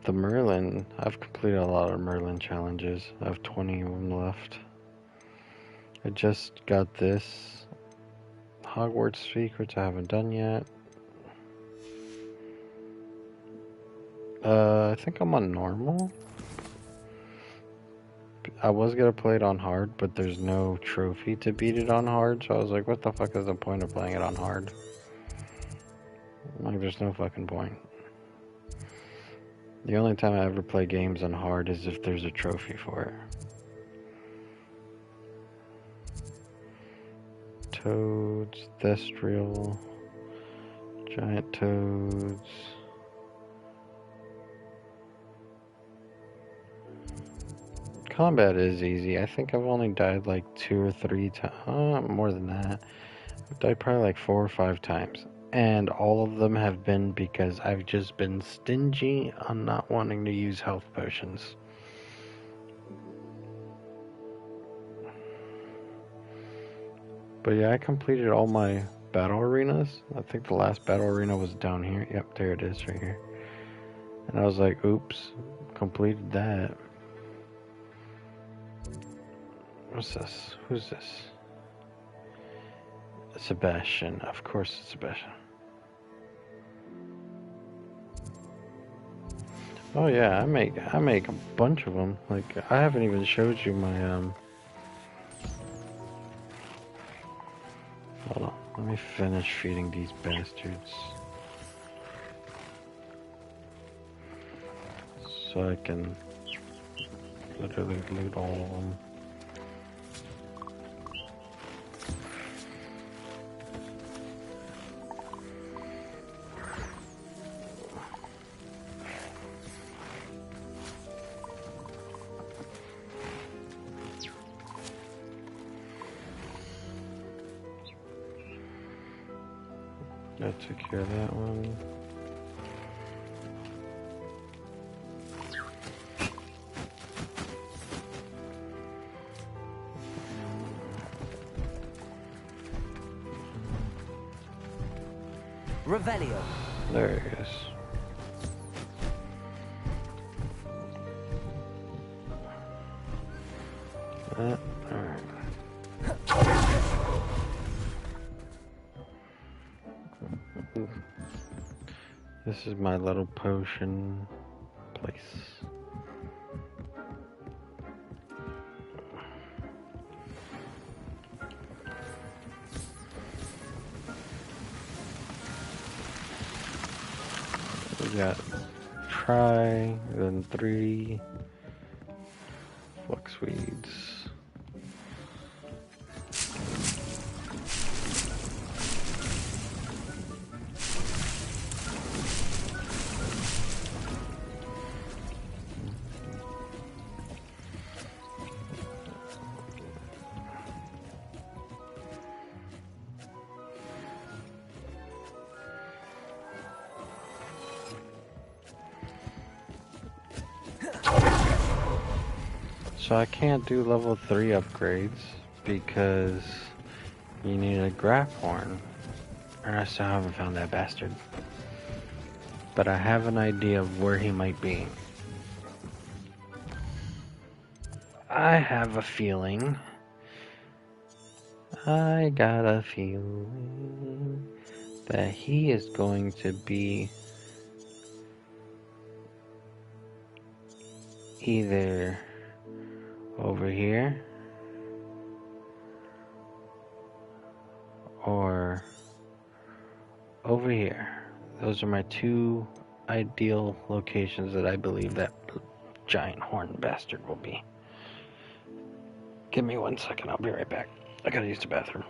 The Merlin, I've completed a lot of Merlin challenges. I have 20 of them left. I just got this. Hogwarts Secrets I haven't done yet. I think I'm on normal. I was gonna play it on hard, but there's no trophy to beat it on hard, so I was like, what the fuck is the point of playing it on hard? Like, there's no fucking point. The only time I ever play games on hard is if there's a trophy for it. Toads, Thestrial, giant toads. Combat is easy. I think I've only died like 2 or 3 times. More than that. I've died probably like 4 or 5 times. And all of them have been because I've just been stingy on not wanting to use health potions. But yeah, I completed all my battle arenas. I think the last battle arena was down here. Yep, there it is right here. And I was like, oops, completed that. What's this? Who's this? Sebastian. Of course it's Sebastian. Oh yeah, I make a bunch of them. Like, I haven't even showed you my Hold on, let me finish feeding these bastards. So I can literally loot all of them. I took care of that one. Revelio. There it is. Alright. This is my little potion place. We got try, then 3 fluxweeds. So I can't do level 3 upgrades because you need a graph horn. And I still haven't found that bastard. But I have an idea of where he might be. I have a feeling. I got a feeling that he is going to be either over here or over here. Those are my 2 ideal locations that I believe that giant horned bastard will be. Give me 1 second, I'll be right back. I gotta use the bathroom.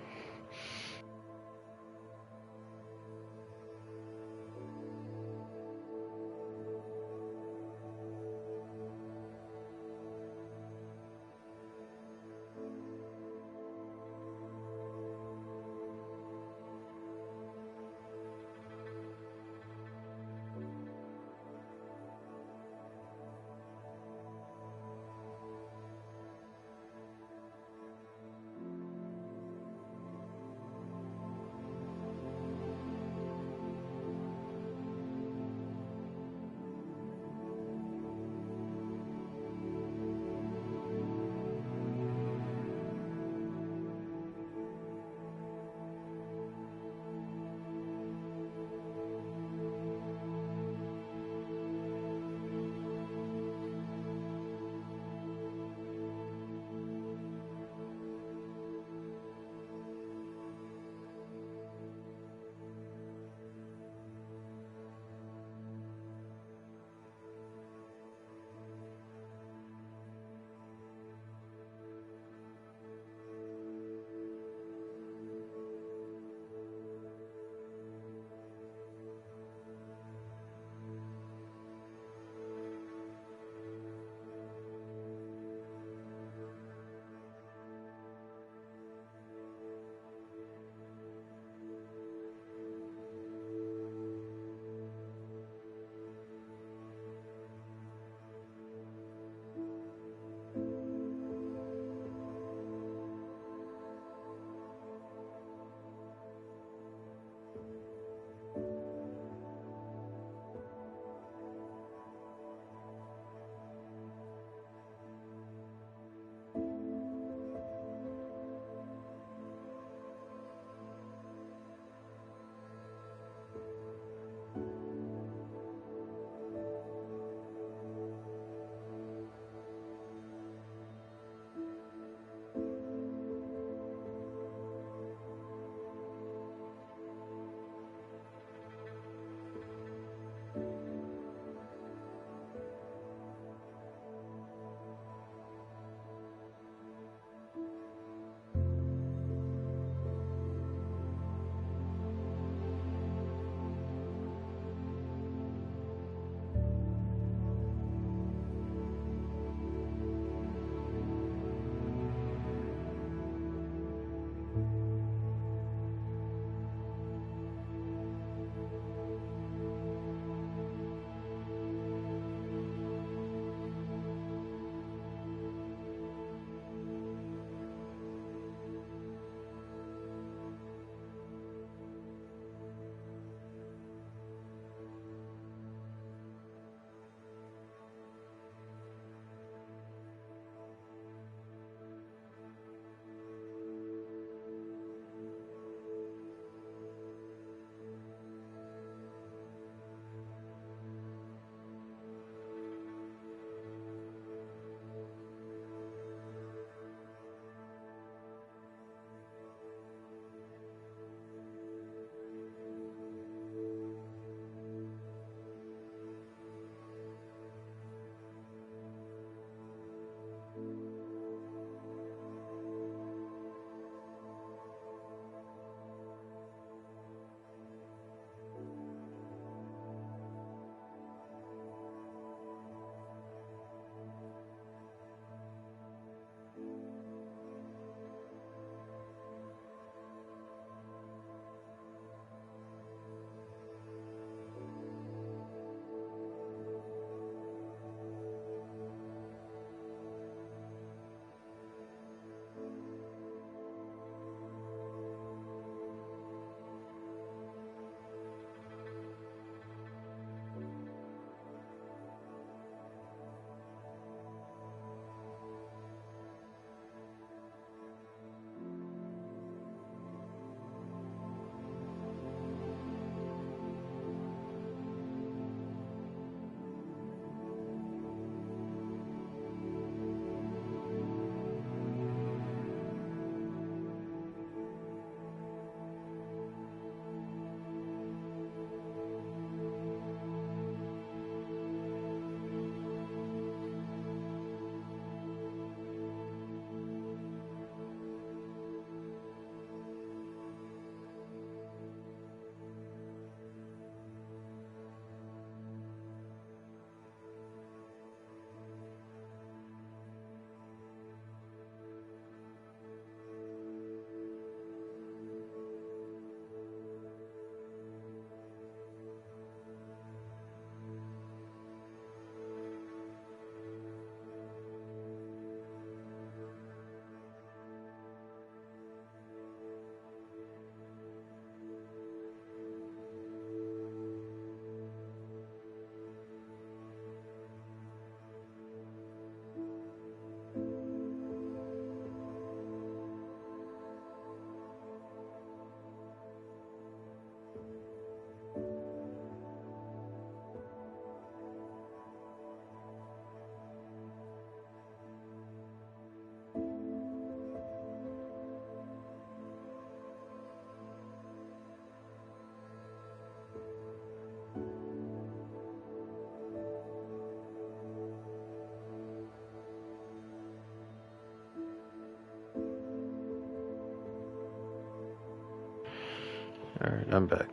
Alright, I'm back.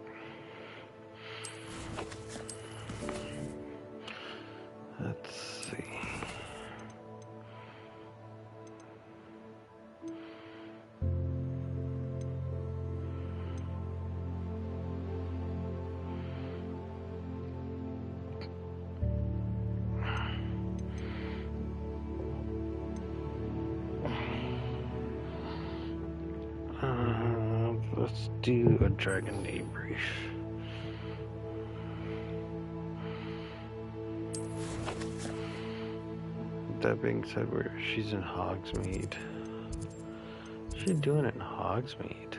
Let's see. Let's do a dragon debrief. That being said, she's in Hogsmeade. What's she doing in Hogsmeade?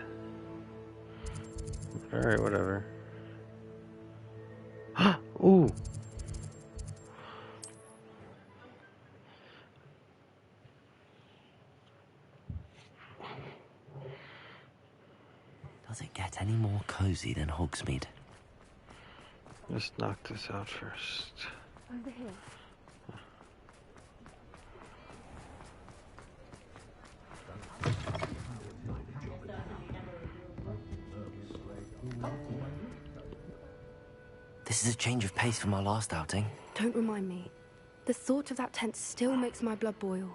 Alright, whatever. Ooh! Does it get any more cozy than Hogsmeade? Let's knock this out first. Over here. This is a change of pace from our last outing. Don't remind me. The thought of that tent still makes my blood boil.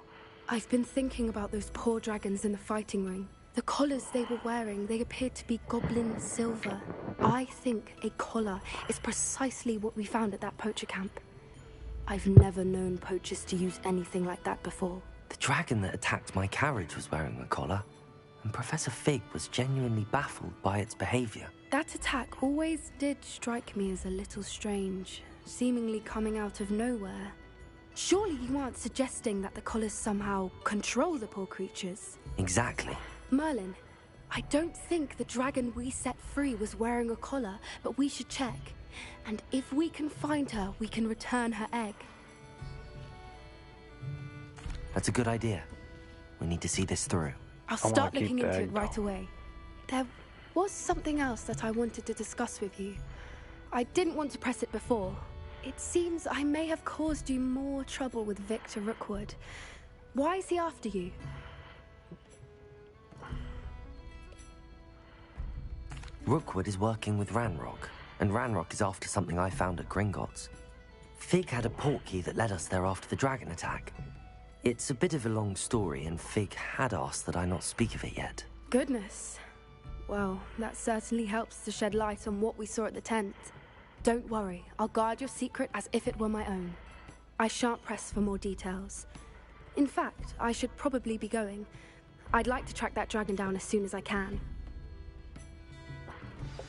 I've been thinking about those poor dragons in the fighting ring. The collars they were wearing, they appeared to be goblin silver. I think a collar is precisely what we found at that poacher camp. I've never known poachers to use anything like that before. The dragon that attacked my carriage was wearing a collar, and Professor Fig was genuinely baffled by its behavior. That attack always did strike me as a little strange, seemingly coming out of nowhere. Surely you aren't suggesting that the collars somehow control the poor creatures? Exactly. Merlin, I don't think the dragon we set free was wearing a collar, but we should check. And if we can find her, we can return her egg. That's a good idea. We need to see this through. I'll start looking into it right away. There was something else that I wanted to discuss with you. I didn't want to press it before. It seems I may have caused you more trouble with Victor Rookwood. Why is he after you? Rookwood is working with Ranrock, and Ranrock is after something I found at Gringotts. Fig had a portkey that led us there after the dragon attack. It's a bit of a long story, and Fig had asked that I not speak of it yet. Goodness. Well, that certainly helps to shed light on what we saw at the tent. Don't worry, I'll guard your secret as if it were my own. I shan't press for more details. In fact, I should probably be going. I'd like to track that dragon down as soon as I can.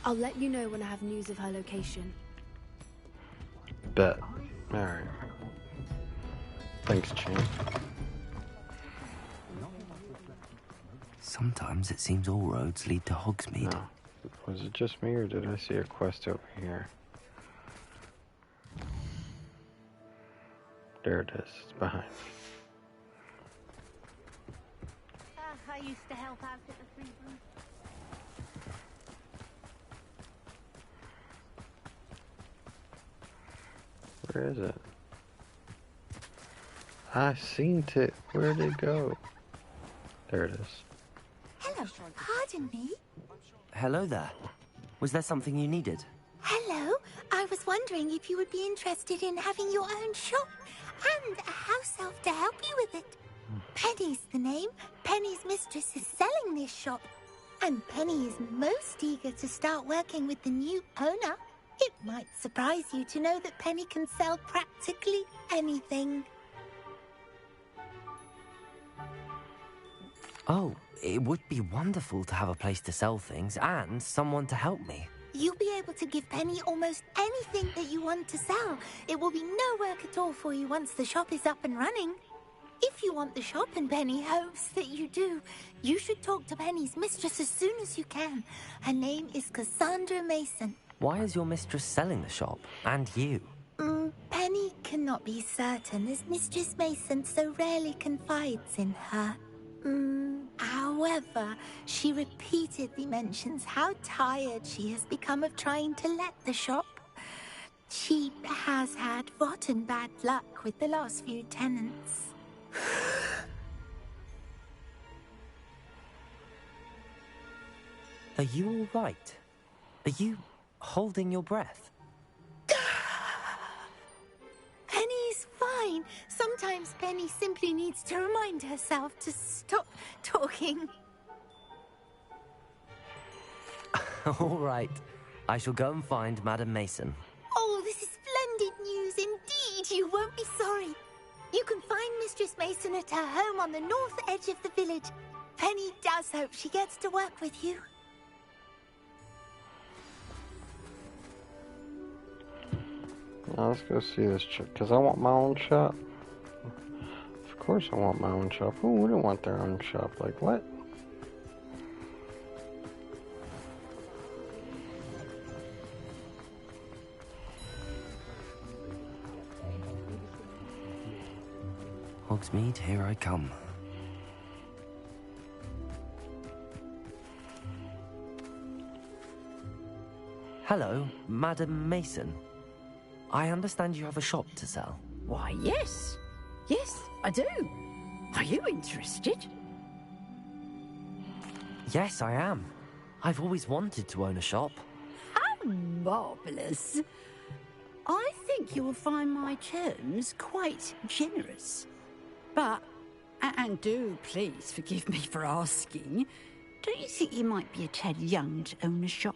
I'll let you know when I have news of her location. Bet. Alright. Thanks, champ. Sometimes it seems all roads lead to Hogsmeade. No. Was it just me, or did I see a quest over here? There it is. It's behind me. I used to help out at the free booth. Where is it? I seen it. Where'd it go? There it is. Hello, pardon me. Hello there. Was there something you needed? Hello, I was wondering if you would be interested in having your own shop and a house elf to help you with it. Penny's the name. Penny's mistress is selling this shop. And Penny is most eager to start working with the new owner. It might surprise you to know that Penny can sell practically anything. Oh, it would be wonderful to have a place to sell things and someone to help me. You'll be able to give Penny almost anything that you want to sell. It will be no work at all for you once the shop is up and running. If you want the shop and Penny hopes that you do, you should talk to Penny's mistress as soon as you can. Her name is Cassandra Mason. Why is your mistress selling the shop? And you? Penny cannot be certain, as Mistress Mason so rarely confides in her. However, she repeatedly mentions how tired she has become of trying to let the shop. She has had rotten bad luck with the last few tenants. Are you all right? Are you holding your breath? Penny's fine. Sometimes Penny simply needs to remind herself to stop talking. All right. I shall go and find Madam Mason. Oh, this is splendid news indeed. You won't be sorry. You can find Mistress Mason at her home on the north edge of the village. Penny does hope she gets to work with you. Now let's go see this chick, because I want my own shop. Of course I want my own shop. Who wouldn't want their own shop? Like, what? Hogsmeade, here I come. Hello, Madam Mason. I understand you have a shop to sell. Why, yes. Yes, I do. Are you interested? Yes, I am. I've always wanted to own a shop. How marvellous. I think you will find my terms quite generous. But, and do please forgive me for asking, don't you think you might be a tad young to own a shop?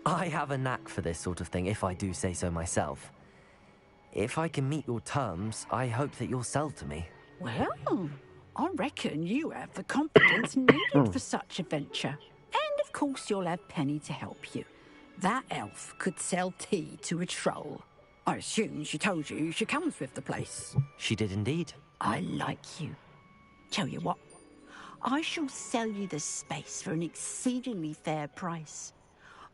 I have a knack for this sort of thing, if I do say so myself. If I can meet your terms, I hope that you'll sell to me. Well, I reckon you have the confidence needed for such a venture. And of course you'll have Penny to help you. That elf could sell tea to a troll. I assume she told you she comes with the place. She did indeed. I like you. Tell you what, I shall sell you the space for an exceedingly fair price.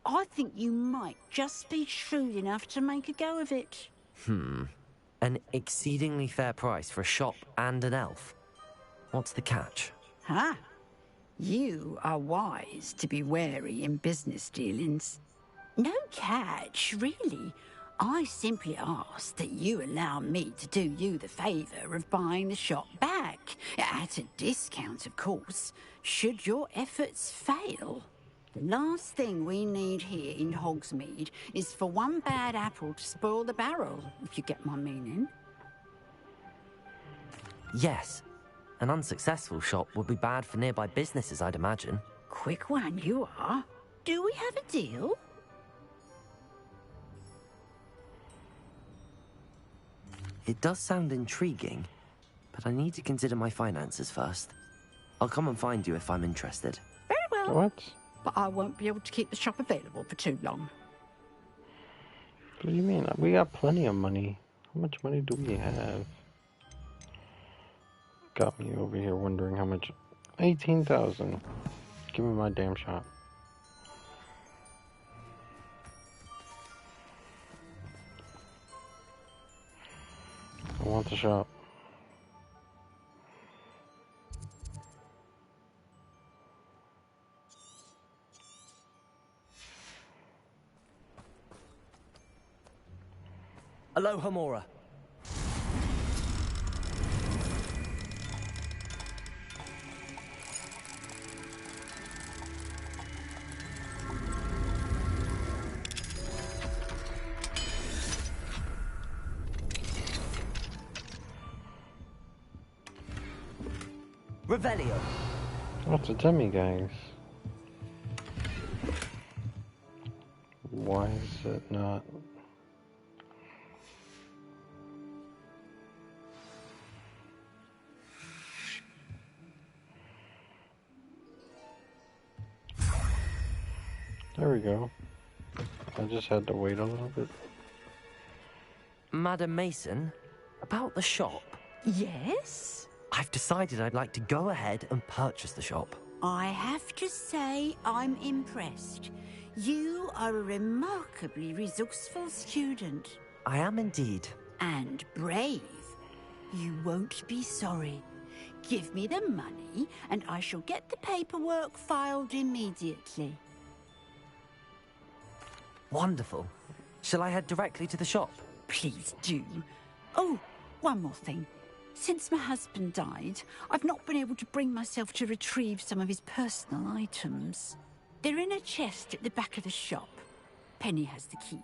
I think you might just be shrewd enough to make a go of it. An exceedingly fair price for a shop and an elf. What's the catch? Huh? You are wise to be wary in business dealings. No catch, really. I simply ask that you allow me to do you the favour of buying the shop back. At a discount, of course, should your efforts fail. The last thing we need here in Hogsmeade is for one bad apple to spoil the barrel, if you get my meaning. Yes. An unsuccessful shop would be bad for nearby businesses, I'd imagine. Quick one, you are. Do we have a deal? It does sound intriguing, but I need to consider my finances first. I'll come and find you if I'm interested. Very well. What? But I won't be able to keep the shop available for too long. What do you mean? We got plenty of money. How much money do we have? Got me over here wondering how much. 18,000. Give me my damn shop. I want the shop. Aloha, Mora. Revelio. What's a demiguise? Why is it not? There we go. I just had to wait a little bit. Madam Mason, about the shop. Yes? I've decided I'd like to go ahead and purchase the shop. I have to say I'm impressed. You are a remarkably resourceful student. I am indeed. And brave. You won't be sorry. Give me the money, and I shall get the paperwork filed immediately. Wonderful. Shall I head directly to the shop? Please do. Oh, one more thing. Since my husband died, I've not been able to bring myself to retrieve some of his personal items. They're in a chest at the back of the shop. Penny has the key.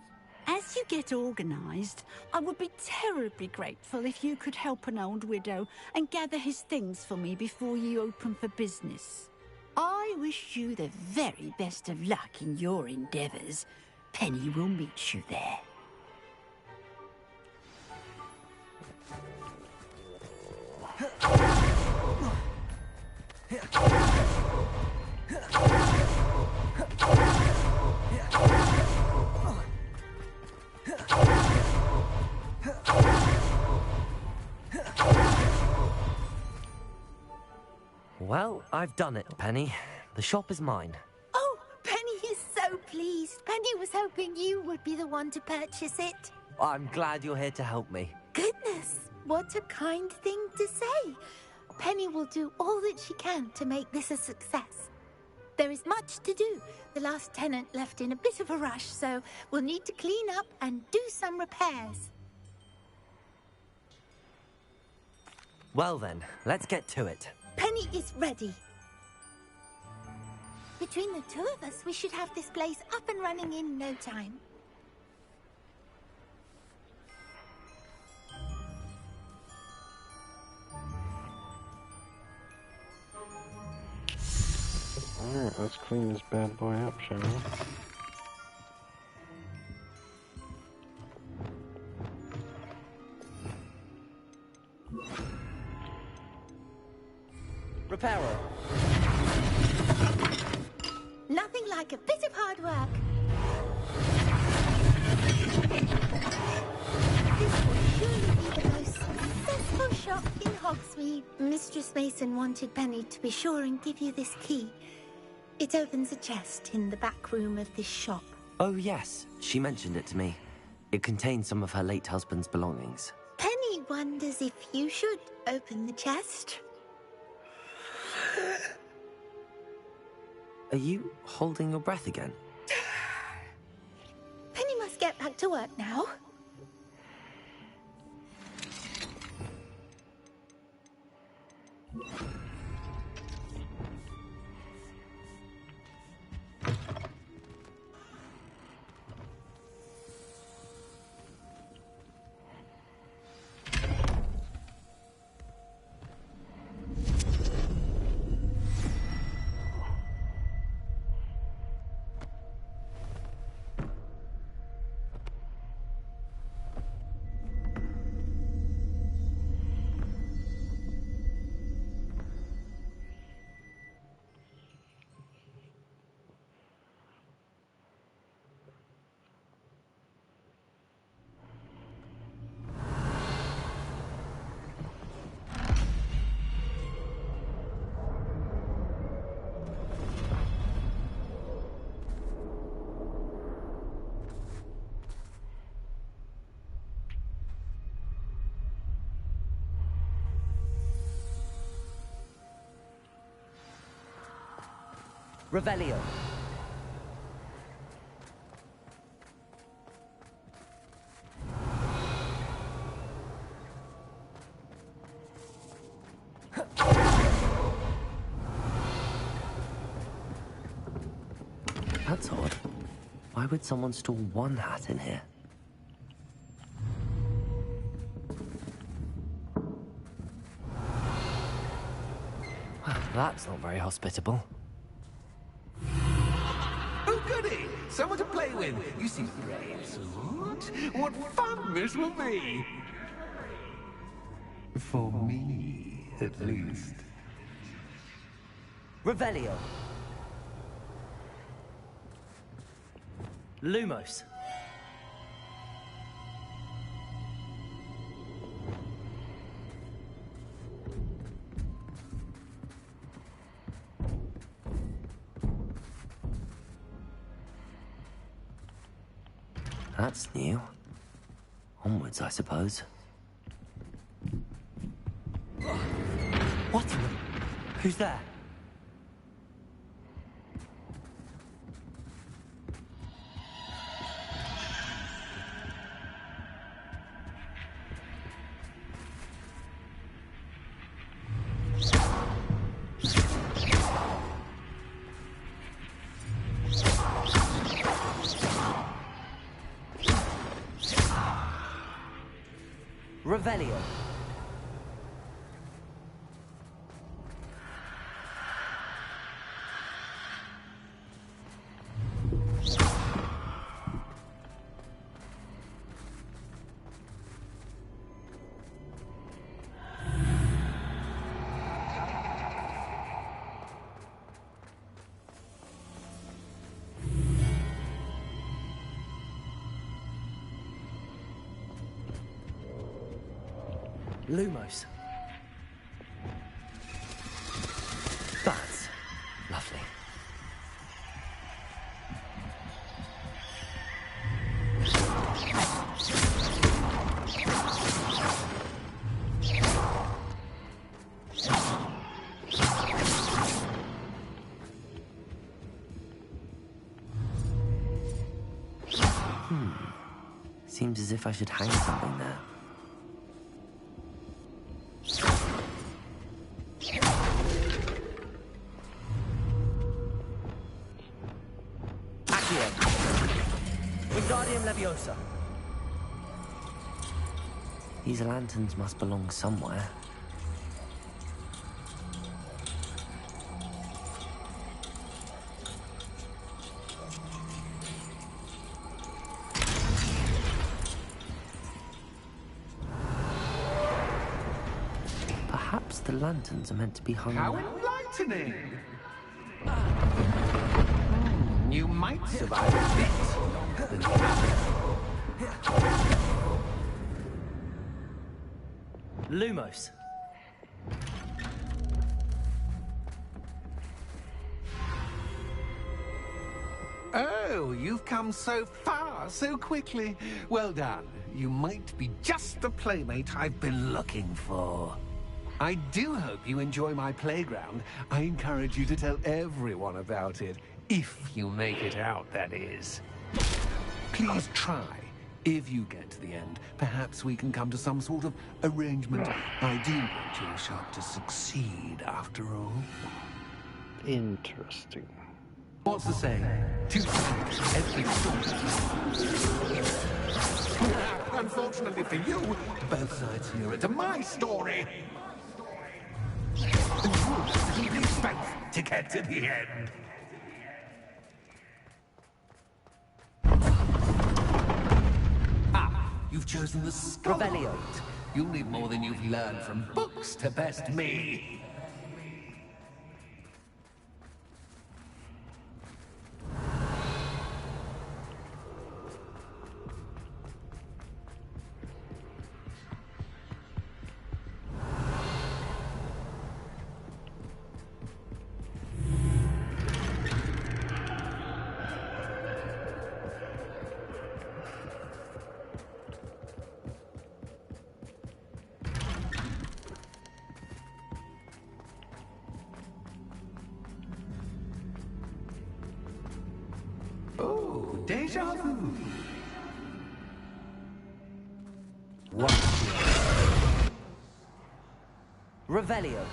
As you get organised, I would be terribly grateful if you could help an old widow and gather his things for me before you open for business. I wish you the very best of luck in your endeavours. Penny will meet you there. Well, I've done it, Penny. The shop is mine. Oh, Penny is so pleased. Penny was hoping you would be the one to purchase it. I'm glad you're here to help me. Goodness, what a kind thing to say. Penny will do all that she can to make this a success. There is much to do. The last tenant left in a bit of a rush, so we'll need to clean up and do some repairs. Well then, let's get to it. Penny is ready. Between the two of us, we should have this place up and running in no time. Alright, let's clean this bad boy up, shall we? Reparo. Nothing like a bit of hard work. This will surely be the most successful shop in Hogsmeade. Mistress Mason wanted Penny to be sure and give you this key. It opens a chest in the back room of this shop. Oh yes, she mentioned it to me. It contains some of her late husband's belongings. Penny wonders if you should open the chest. Are you holding your breath again? Penny must get back to work now. Revelio. That's odd. Why would someone store one hat in here? Well, that's not very hospitable. Oh, goody! Someone to play with. You seem brave, Swoot. What fun this will be! For me, at least. Revelio. Lumos. That's new. Onwards, I suppose. What in the... Who's there? Revelio. Lumos. That's lovely. Seems as if I should hang something there. Wingardium Leviosa. These lanterns must belong somewhere. Perhaps the lanterns are meant to be hung. How enlightening! You might survive a bit longer than Lumos. Oh, you've come so far so quickly. Well done. You might be just the playmate I've been looking for. I do hope you enjoy my playground. I encourage you to tell everyone about it. If you make it out, that is. Please try. If you get to the end, perhaps we can come to some sort of arrangement. I do want your shop to succeed, after all. Interesting. What's the saying? Two sides, every story. Unfortunately for you, both sides hear into my story. And you have to keep strength to get to the end. You've chosen the Revelio. You'll need more than you've learned from books to best me. Deja vu. What? Revelio.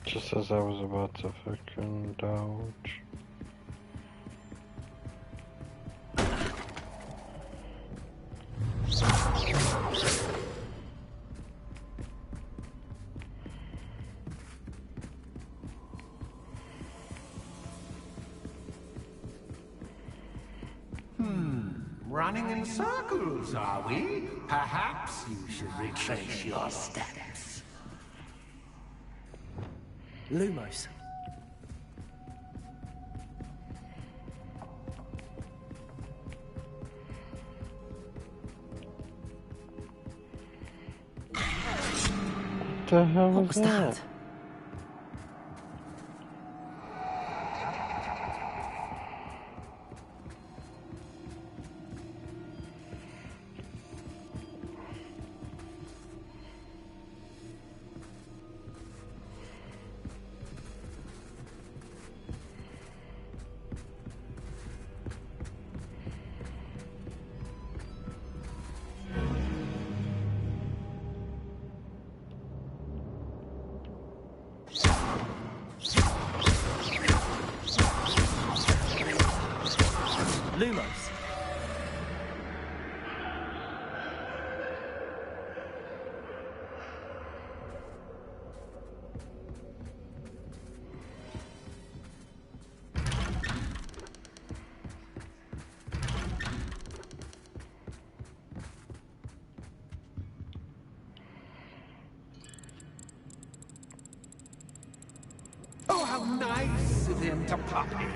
Just as I was about to fucking dodge. Running in circles, are we? Perhaps you should retrace your steps. Lumos. What the hell was that? nice of him to pop in.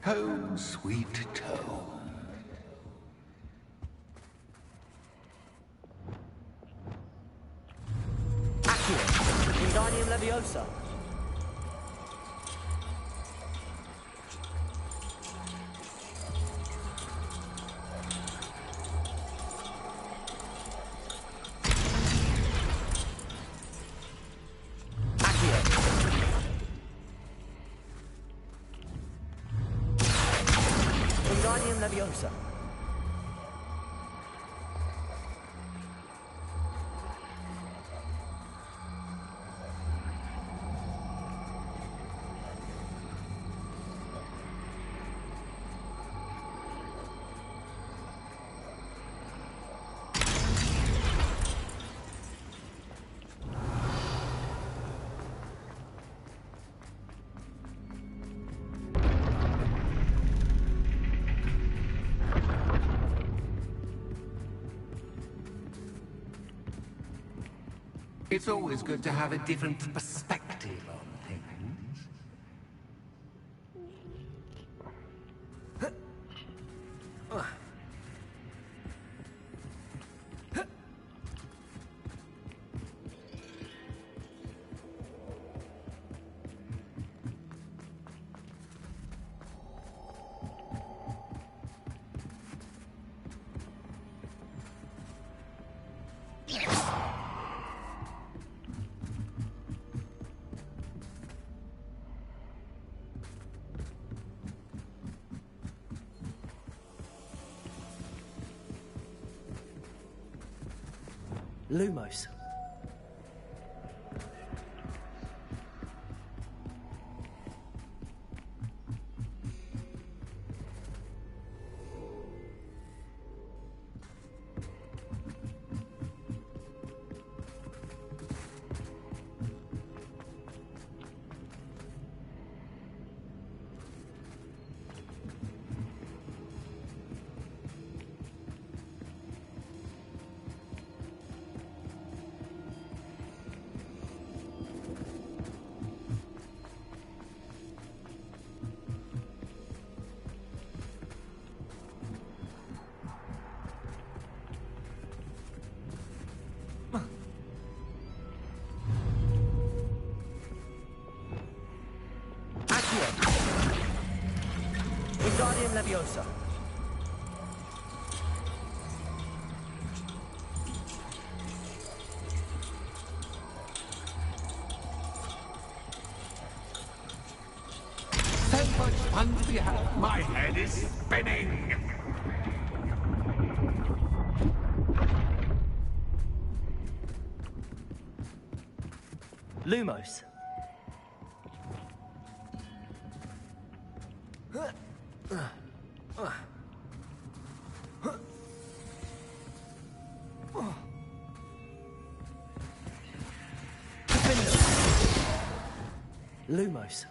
Home, sweet home. Accio. Wingardium Leviosa. Wingardium Leviosa. It's always good to have a different perspective on things. Lumos. Wingardium Leviosa. So much fun to be had. My head is spinning. Lumos. Lumos.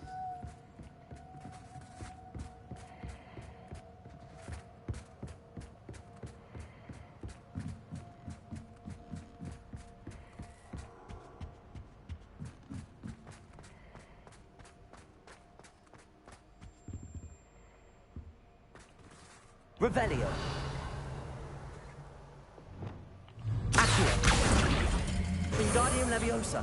Revelio. Accio. Wingardium Leviosa.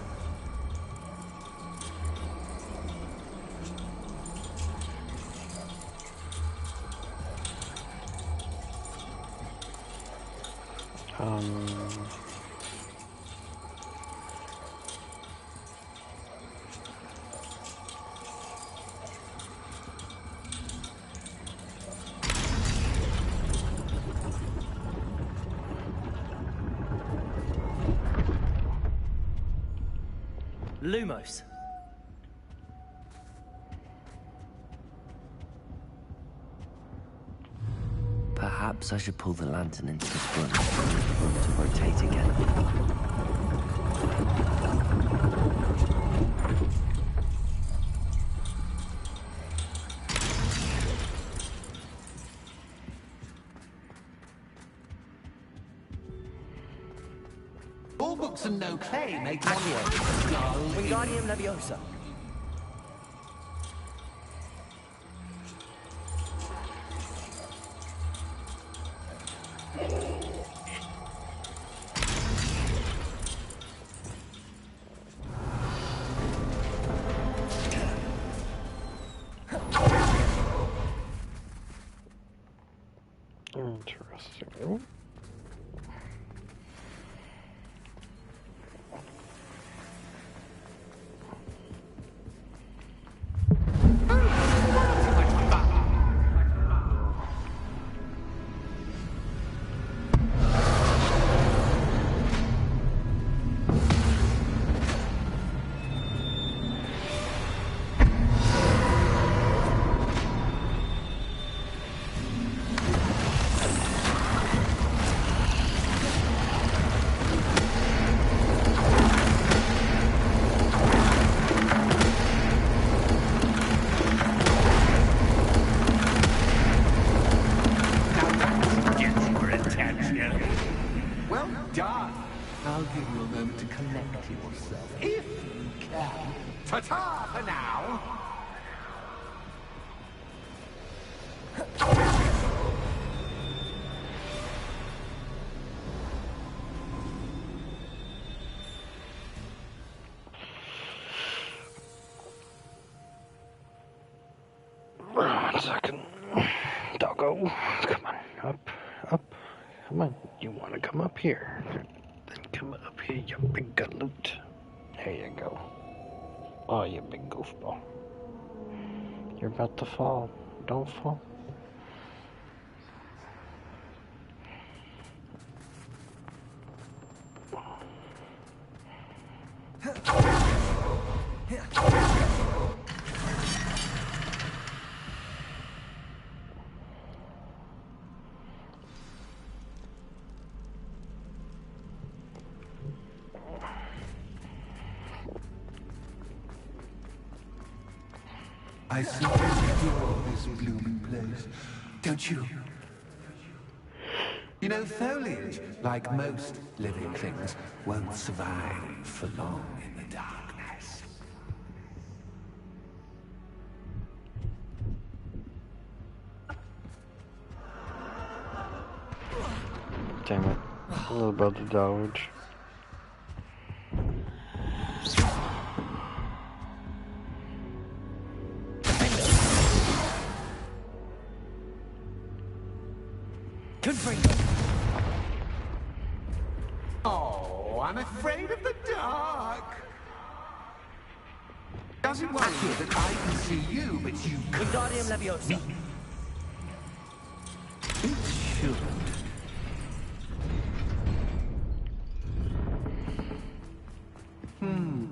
Lumos. Perhaps I should pull the lantern into this room to rotate again. All books and no clay make Accio. Wingardium Leviosa. Interesting. Well done. I'll give you a moment to collect yourself, if you can. Ta-ta for now. One second. Doggo. Come on. Up. Up. Come on. You want to come up here. Then come up here, you big galoot. There you go. Oh, you big goofball. You're about to fall. Don't fall. I simply adore this blooming place, don't you? You know, foliage, like most living things, won't survive for long in the darkness. Damn it. I was about to dodge. Oh, I'm afraid of the dark. Doesn't worry you that I can see you, but you can't. Wingardium Leviosa. It should.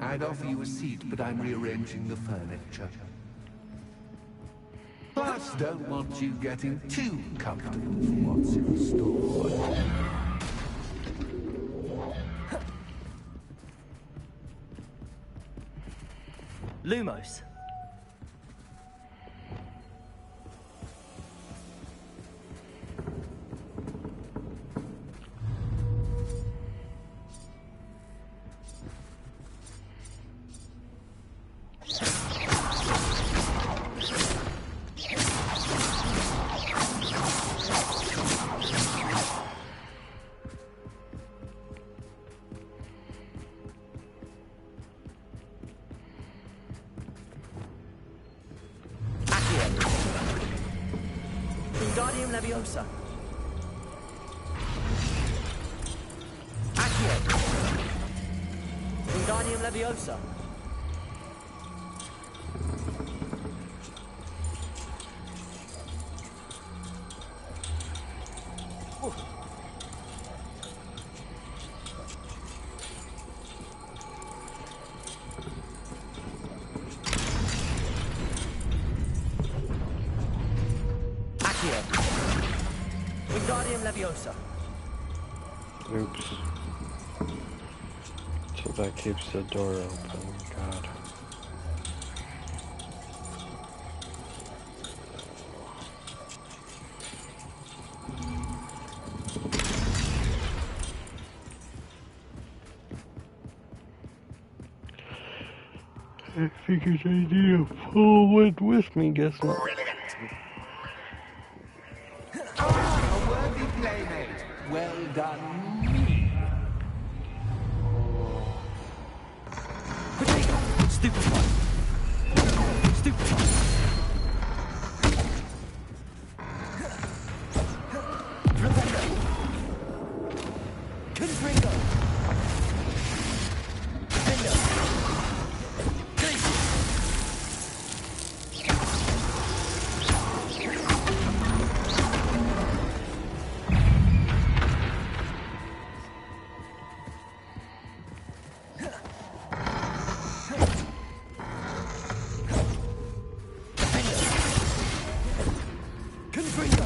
I'd offer you a seat, but I'm rearranging the furniture. Plus, don't want you getting too comfortable for what's in store. Lumos. Wingardium Leviosa. Accio. Wingardium Leviosa. Wingardium Leviosa. Oops. So that keeps the door open. God. I figured I need a full one with me, guess not. A worthy playmate. Well done. Stupefy. Stupefy. Prevento. Confringo. Defendo. Glacius. Confringo.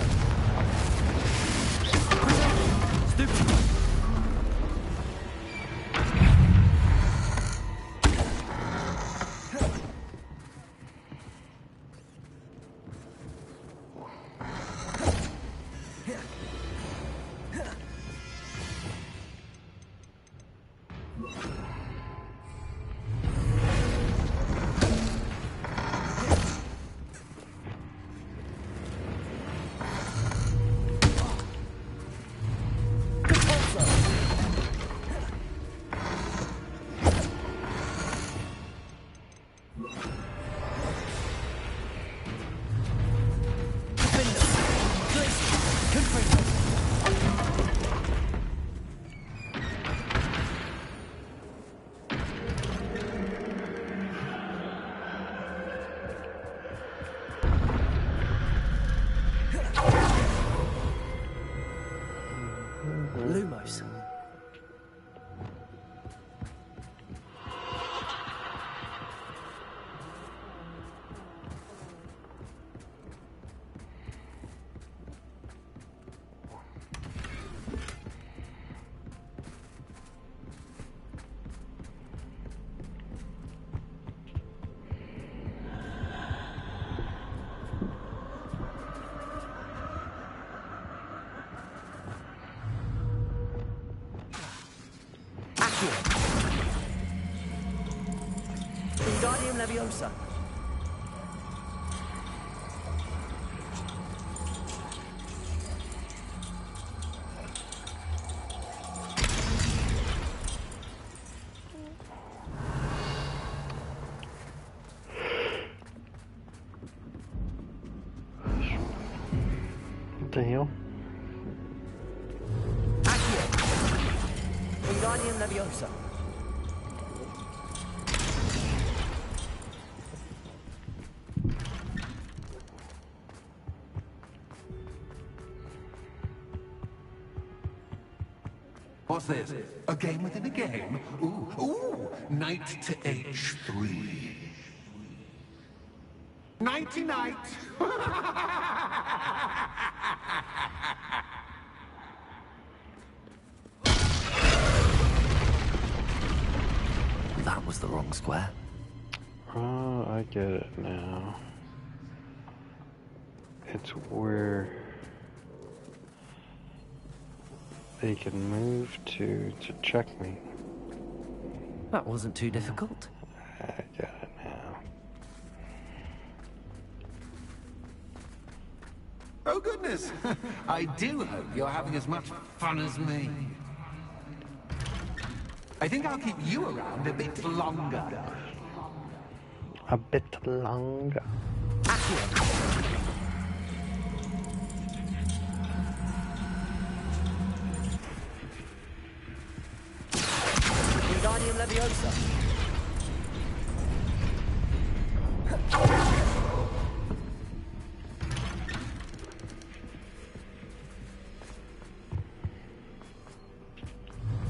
Stupefy. Lumos. Accio. Wingardium Leviosa. What the hell? Accio. Wingardium Leviosa. What's this? A game within a game? Ooh, knight to H3. Nighty-night. That was the wrong square. Oh, I get it now. It's where they can move to check me. That wasn't too difficult. I get it now. Oh, goodness. I do hope you're having as much fun as me. I think I'll keep you around a bit longer. A bit longer. Accio. Leviosa.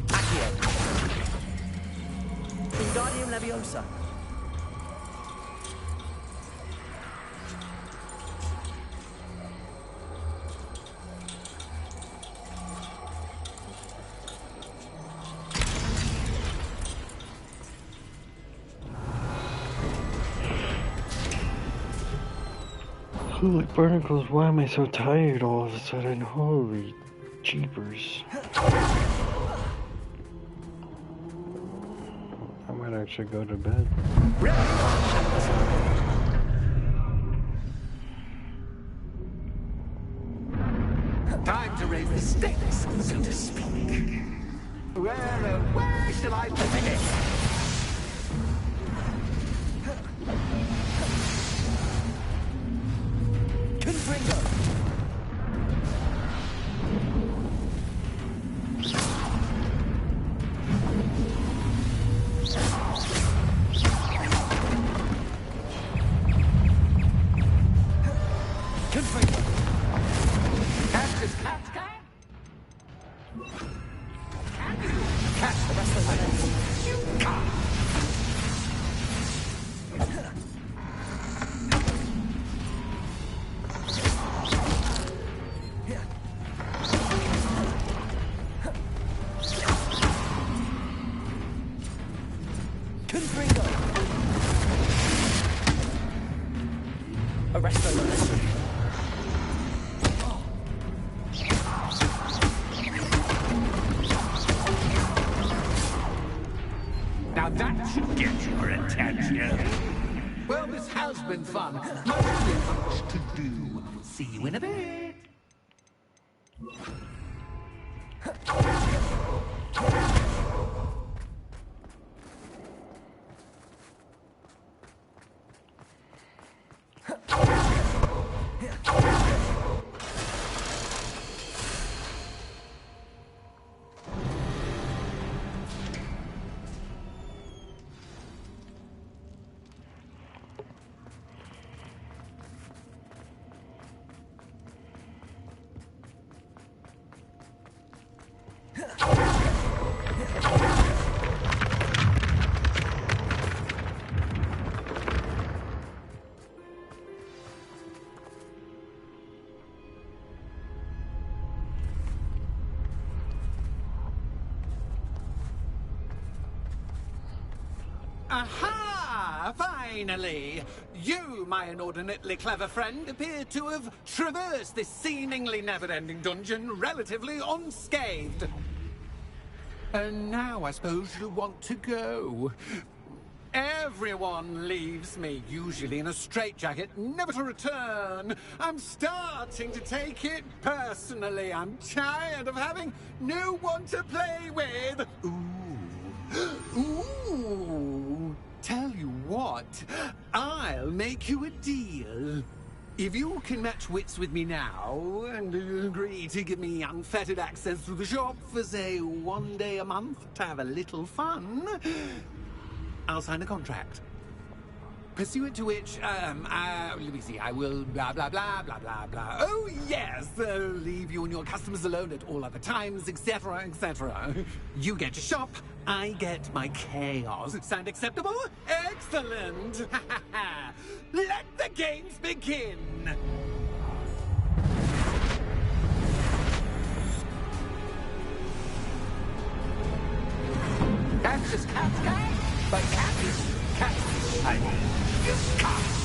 Accio. Wingardium Leviosa. Holy barnacles, why am I so tired all of a sudden? Holy jeepers. I might actually go to bed. Time to raise the stakes, so to speak. Where shall I begin? Confringo. Confringo. Catch this cat. Catch the rest of the legs. You can't. Confringo. Arresto Lorenzo. Now that should get your attention. Well, this has been fun. Mostly much to do. See you in a bit. Aha! Finally! You, my inordinately clever friend, appear to have traversed this seemingly never-ending dungeon relatively unscathed. And now I suppose you'll want to go. Everyone leaves me, usually in a straitjacket, never to return. I'm starting to take it personally. I'm tired of having no one to play with. Ooh. Tell you what, I'll make you a deal. If you can match wits with me now, and agree to give me unfettered access to the shop for, say, 1 day a month to have a little fun, I'll sign a contract. Pursuant to which, let me see, I will blah, blah, blah, blah, blah, blah. Oh, yes, leave you and your customers alone at all other times, etc., etc. You get your shop, I get my chaos. Sound acceptable? Excellent! Let the games begin! That's just cat guy, but cat is cat. I mean, you cat.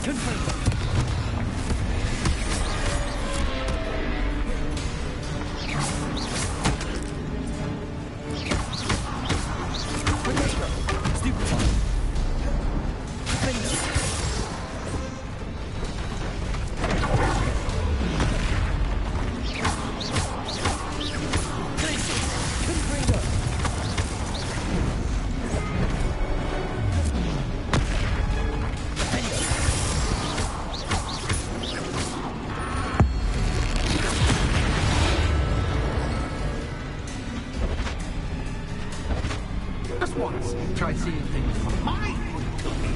Just once, try seeing things from my point of view.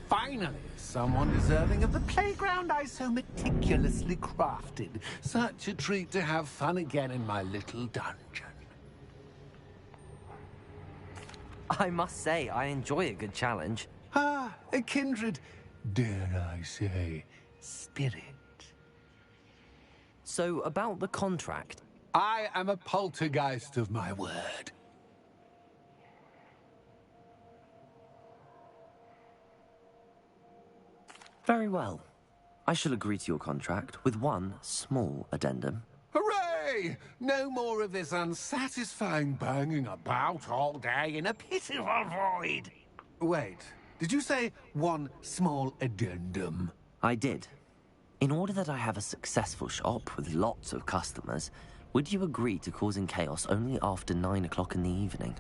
Finally, someone deserving of the playground I so meticulously crafted. Such a treat to have fun again in my little dungeon. I must say, I enjoy a good challenge. Ah, a kindred, dare I say, spirit. So, about the contract. I am a poltergeist of my word. Very well. I shall agree to your contract with one small addendum. Hooray! No more of this unsatisfying banging about all day in a pitiful void. Wait, did you say one small addendum? I did. In order that I have a successful shop with lots of customers, would you agree to causing chaos only after 9 o'clock in the evening?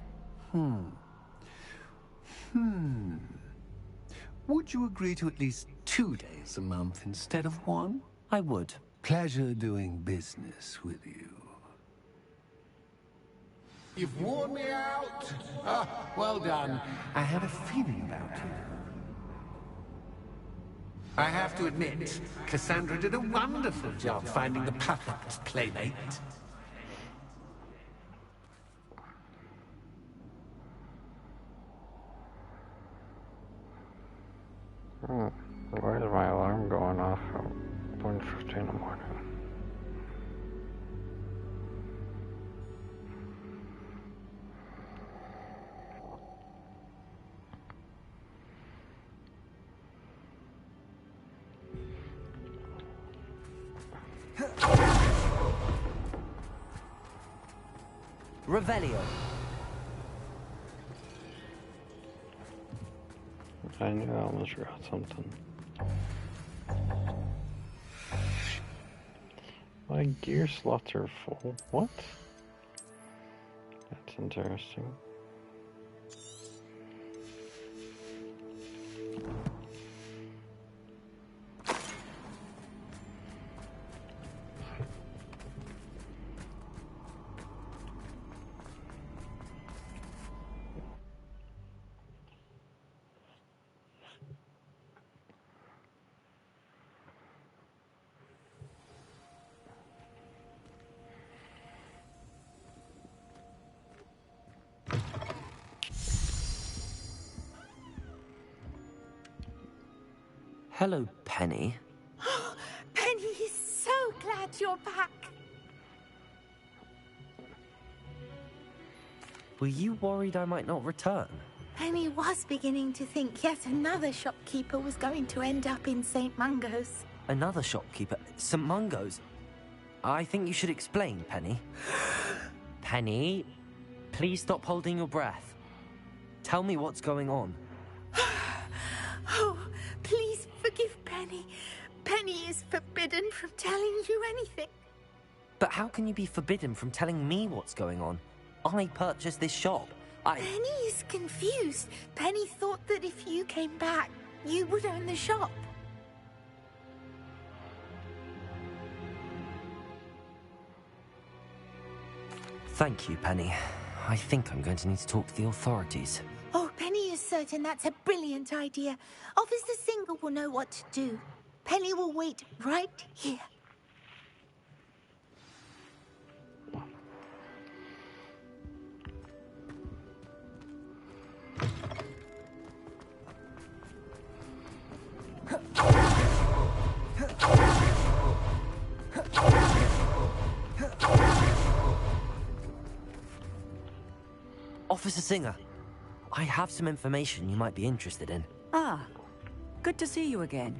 Would you agree to at least 2 days a month instead of 1? I would. Pleasure doing business with you. You've worn me out. Ah, well done. I had a feeling about you. I have to admit, Cassandra did a wonderful job finding the perfect playmate. Why is my alarm going off at 1:50 in the morning? Revelio. I knew I almost forgot something. My gear slots are full. What? That's interesting. Hello, Penny. Penny is so glad you're back. Were you worried I might not return? Penny was beginning to think yet another shopkeeper was going to end up in St. Mungo's. Another shopkeeper? St. Mungo's? I think you should explain, Penny. Penny, please stop holding your breath. Tell me what's going on. Oh, please forgive Penny. Penny is forbidden from telling you anything. But how can you be forbidden from telling me what's going on? I purchased this shop. Penny is confused. Penny thought that if you came back, you would own the shop. Thank you, Penny. I think I'm going to need to talk to the authorities. Oh, Penny is certain that's a brilliant idea. Officer Single will know what to do. Penny will wait right here. Officer Singer, I have some information you might be interested in. Ah, good to see you again.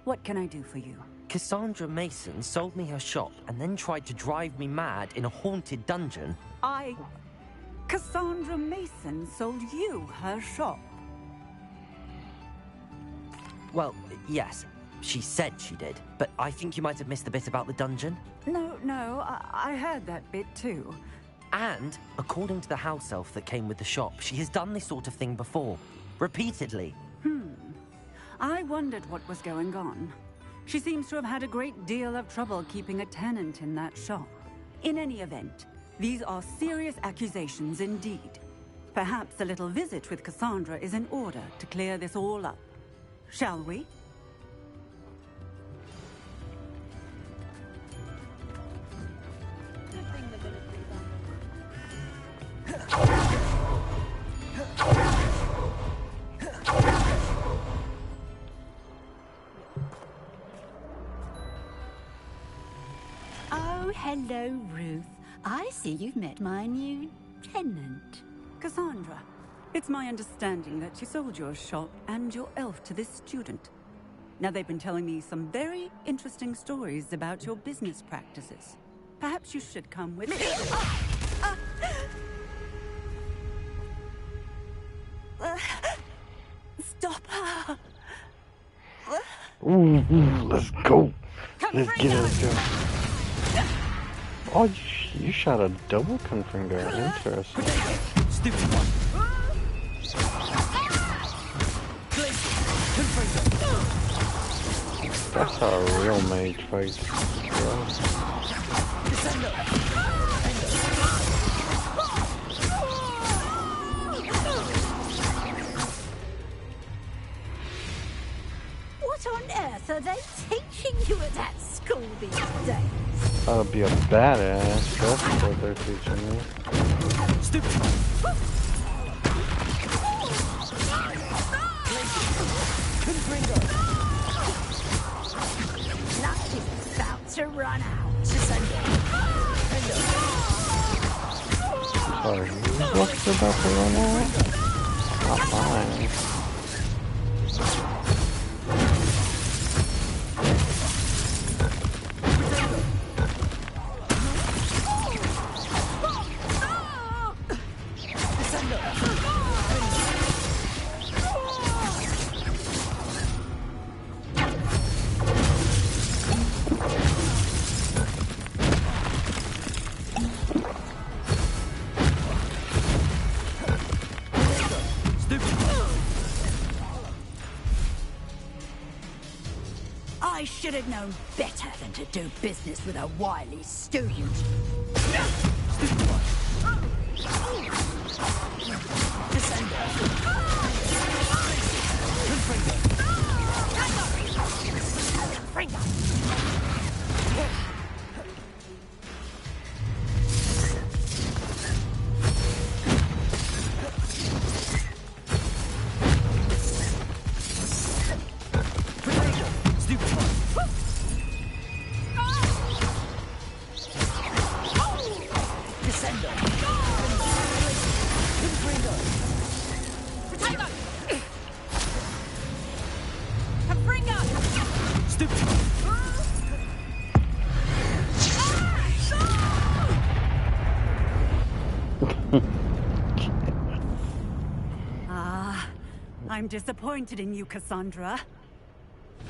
What can I do for you? Cassandra Mason sold me her shop and then tried to drive me mad in a haunted dungeon. Cassandra Mason sold you her shop? Well, yes, she said she did, but I think you might have missed the bit about the dungeon. No, I heard that bit too. And, according to the house elf that came with the shop, she has done this sort of thing before. Repeatedly. I wondered what was going on. She seems to have had a great deal of trouble keeping a tenant in that shop. In any event, these are serious accusations indeed. Perhaps a little visit with Cassandra is in order to clear this all up. Shall we? Oh, hello, Ruth. I see you've met my new tenant. Cassandra, it's my understanding that you sold your shop and your elf to this student. Now, they've been telling me some very interesting stories about your business practices. Perhaps you should come with me. Stop her! Let's go. Let's get it. Oh, you shot a double confringo. Interesting. Stupid one. That's how a real mage fights. What on earth are they teaching you at that school these days? I'll be a badass. That's what they're teaching me. Stupid. Luck is about to run out. Oh, what's about to run out? Not fine. I should have known better than to do business with a wily student. I'm disappointed in you, Cassandra.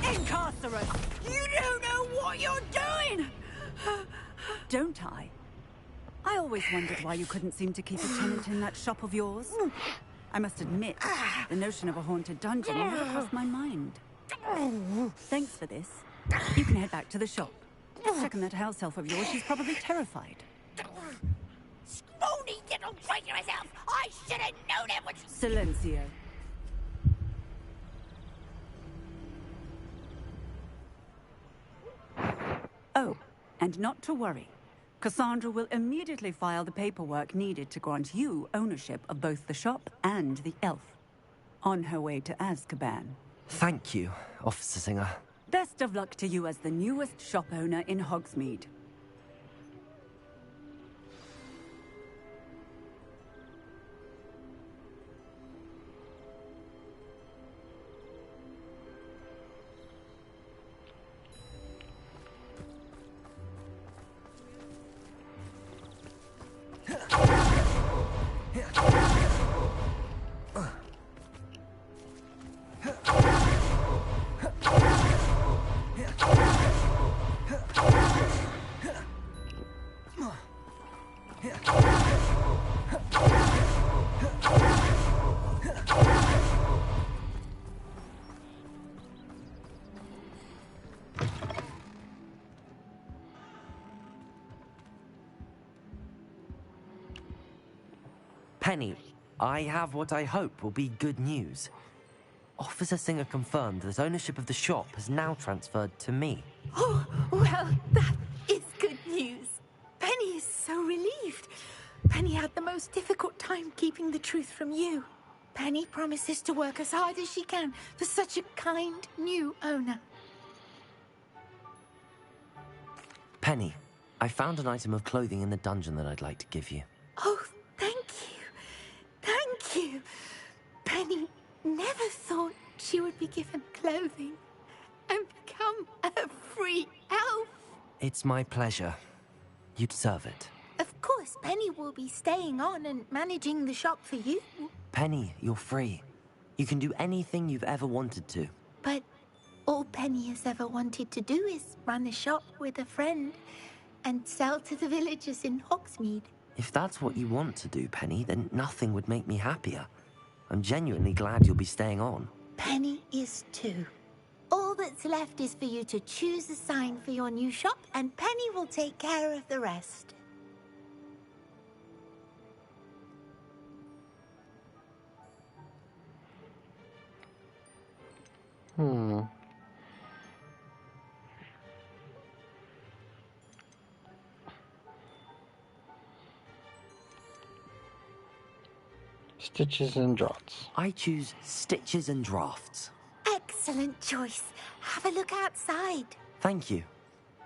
Incarcerate! You don't know what you're doing! Don't I? I always wondered why you couldn't seem to keep a tenant in that shop of yours. I must admit, the notion of a haunted dungeon never crossed my mind. Thanks for this. You can head back to the shop. Check on that house elf of yours. She's probably terrified. Scrawny little traitor herself! I should have known it was... Silencio. And not to worry. Cassandra will immediately file the paperwork needed to grant you ownership of both the shop and the elf. On her way to Azkaban. Thank you, Officer Singer. Best of luck to you as the newest shop owner in Hogsmeade. Penny, I have what I hope will be good news. Officer Singer confirmed that ownership of the shop has now transferred to me. Oh, well, that is good news. Penny is so relieved. Penny had the most difficult time keeping the truth from you. Penny promises to work as hard as she can for such a kind new owner. Penny, I found an item of clothing in the dungeon that I'd like to give you. Oh, thank you. Thank you. Penny never thought she would be given clothing and become a free elf. It's my pleasure. You deserve it. Of course, Penny will be staying on and managing the shop for you. Penny, you're free. You can do anything you've ever wanted to. But all Penny has ever wanted to do is run a shop with a friend and sell to the villagers in Hogsmeade. If that's what you want to do, Penny, then nothing would make me happier. I'm genuinely glad you'll be staying on. Penny is too. All that's left is for you to choose a sign for your new shop, and Penny will take care of the rest. Stitches and draughts. I choose stitches and drafts. Excellent choice. Have a look outside. Thank you.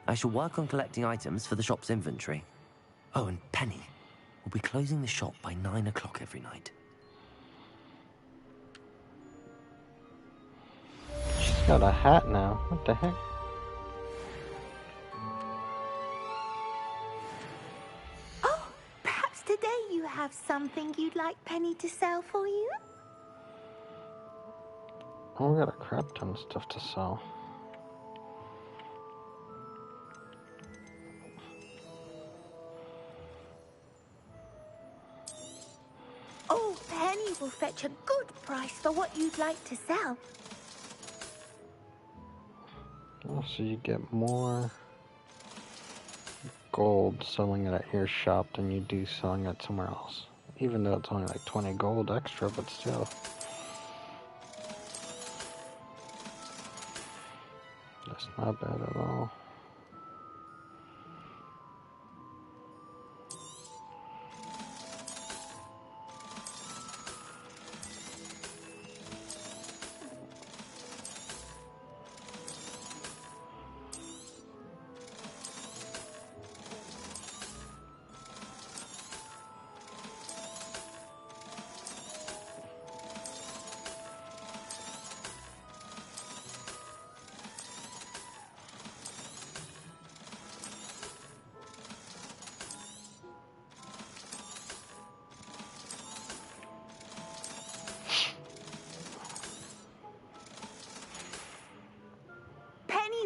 I shall work on collecting items for the shop's inventory. Oh, and Penny, we'll be closing the shop by 9 o'clock every night. She's got a hat now. What the heck? Oh, perhaps today you have something you'd like Penny to sell for you? Oh, we got a crap ton of stuff to sell. Oh, Penny will fetch a good price for what you'd like to sell. Oh, so you get more gold selling it at your shop than you do selling it somewhere else. Even though it's only like 20 gold extra, but still. That's not bad at all.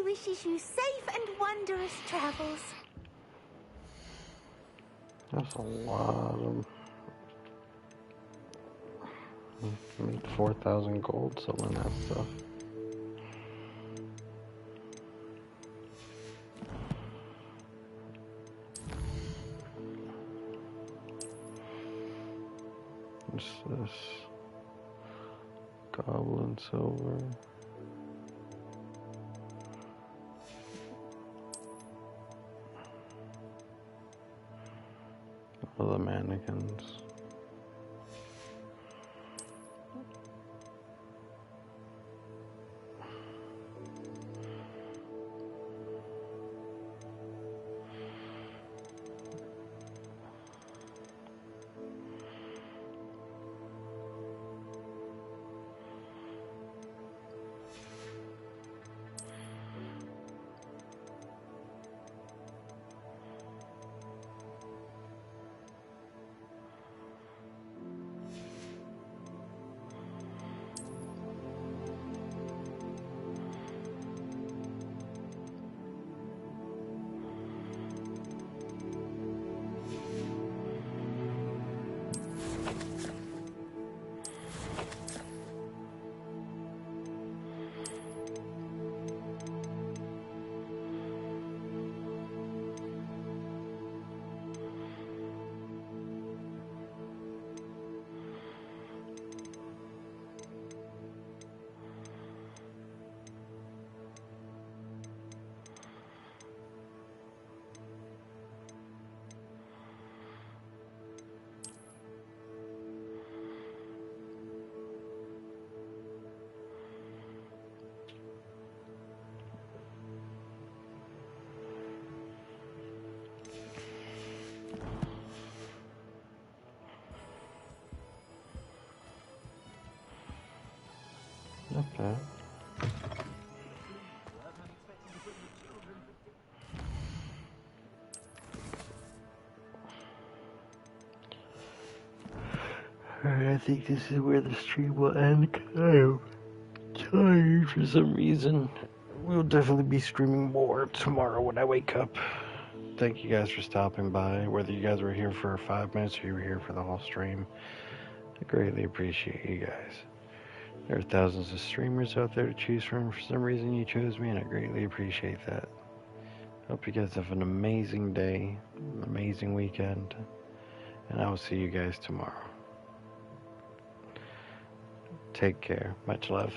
Wishes you safe and wondrous travels. That's a lot of... I made 4,000 gold selling that stuff. What's this? Goblin silver. of the mannequins. Okay. Alright, I think this is where the stream will end. I'm tired for some reason. We'll definitely be streaming more tomorrow when I wake up. Thank you guys for stopping by. Whether you guys were here for 5 minutes or you were here for the whole stream, I greatly appreciate you guys. There are thousands of streamers out there to choose from. For some reason you chose me, and I greatly appreciate that. Hope you guys have an amazing day, an amazing weekend, and I will see you guys tomorrow. Take care. Much love.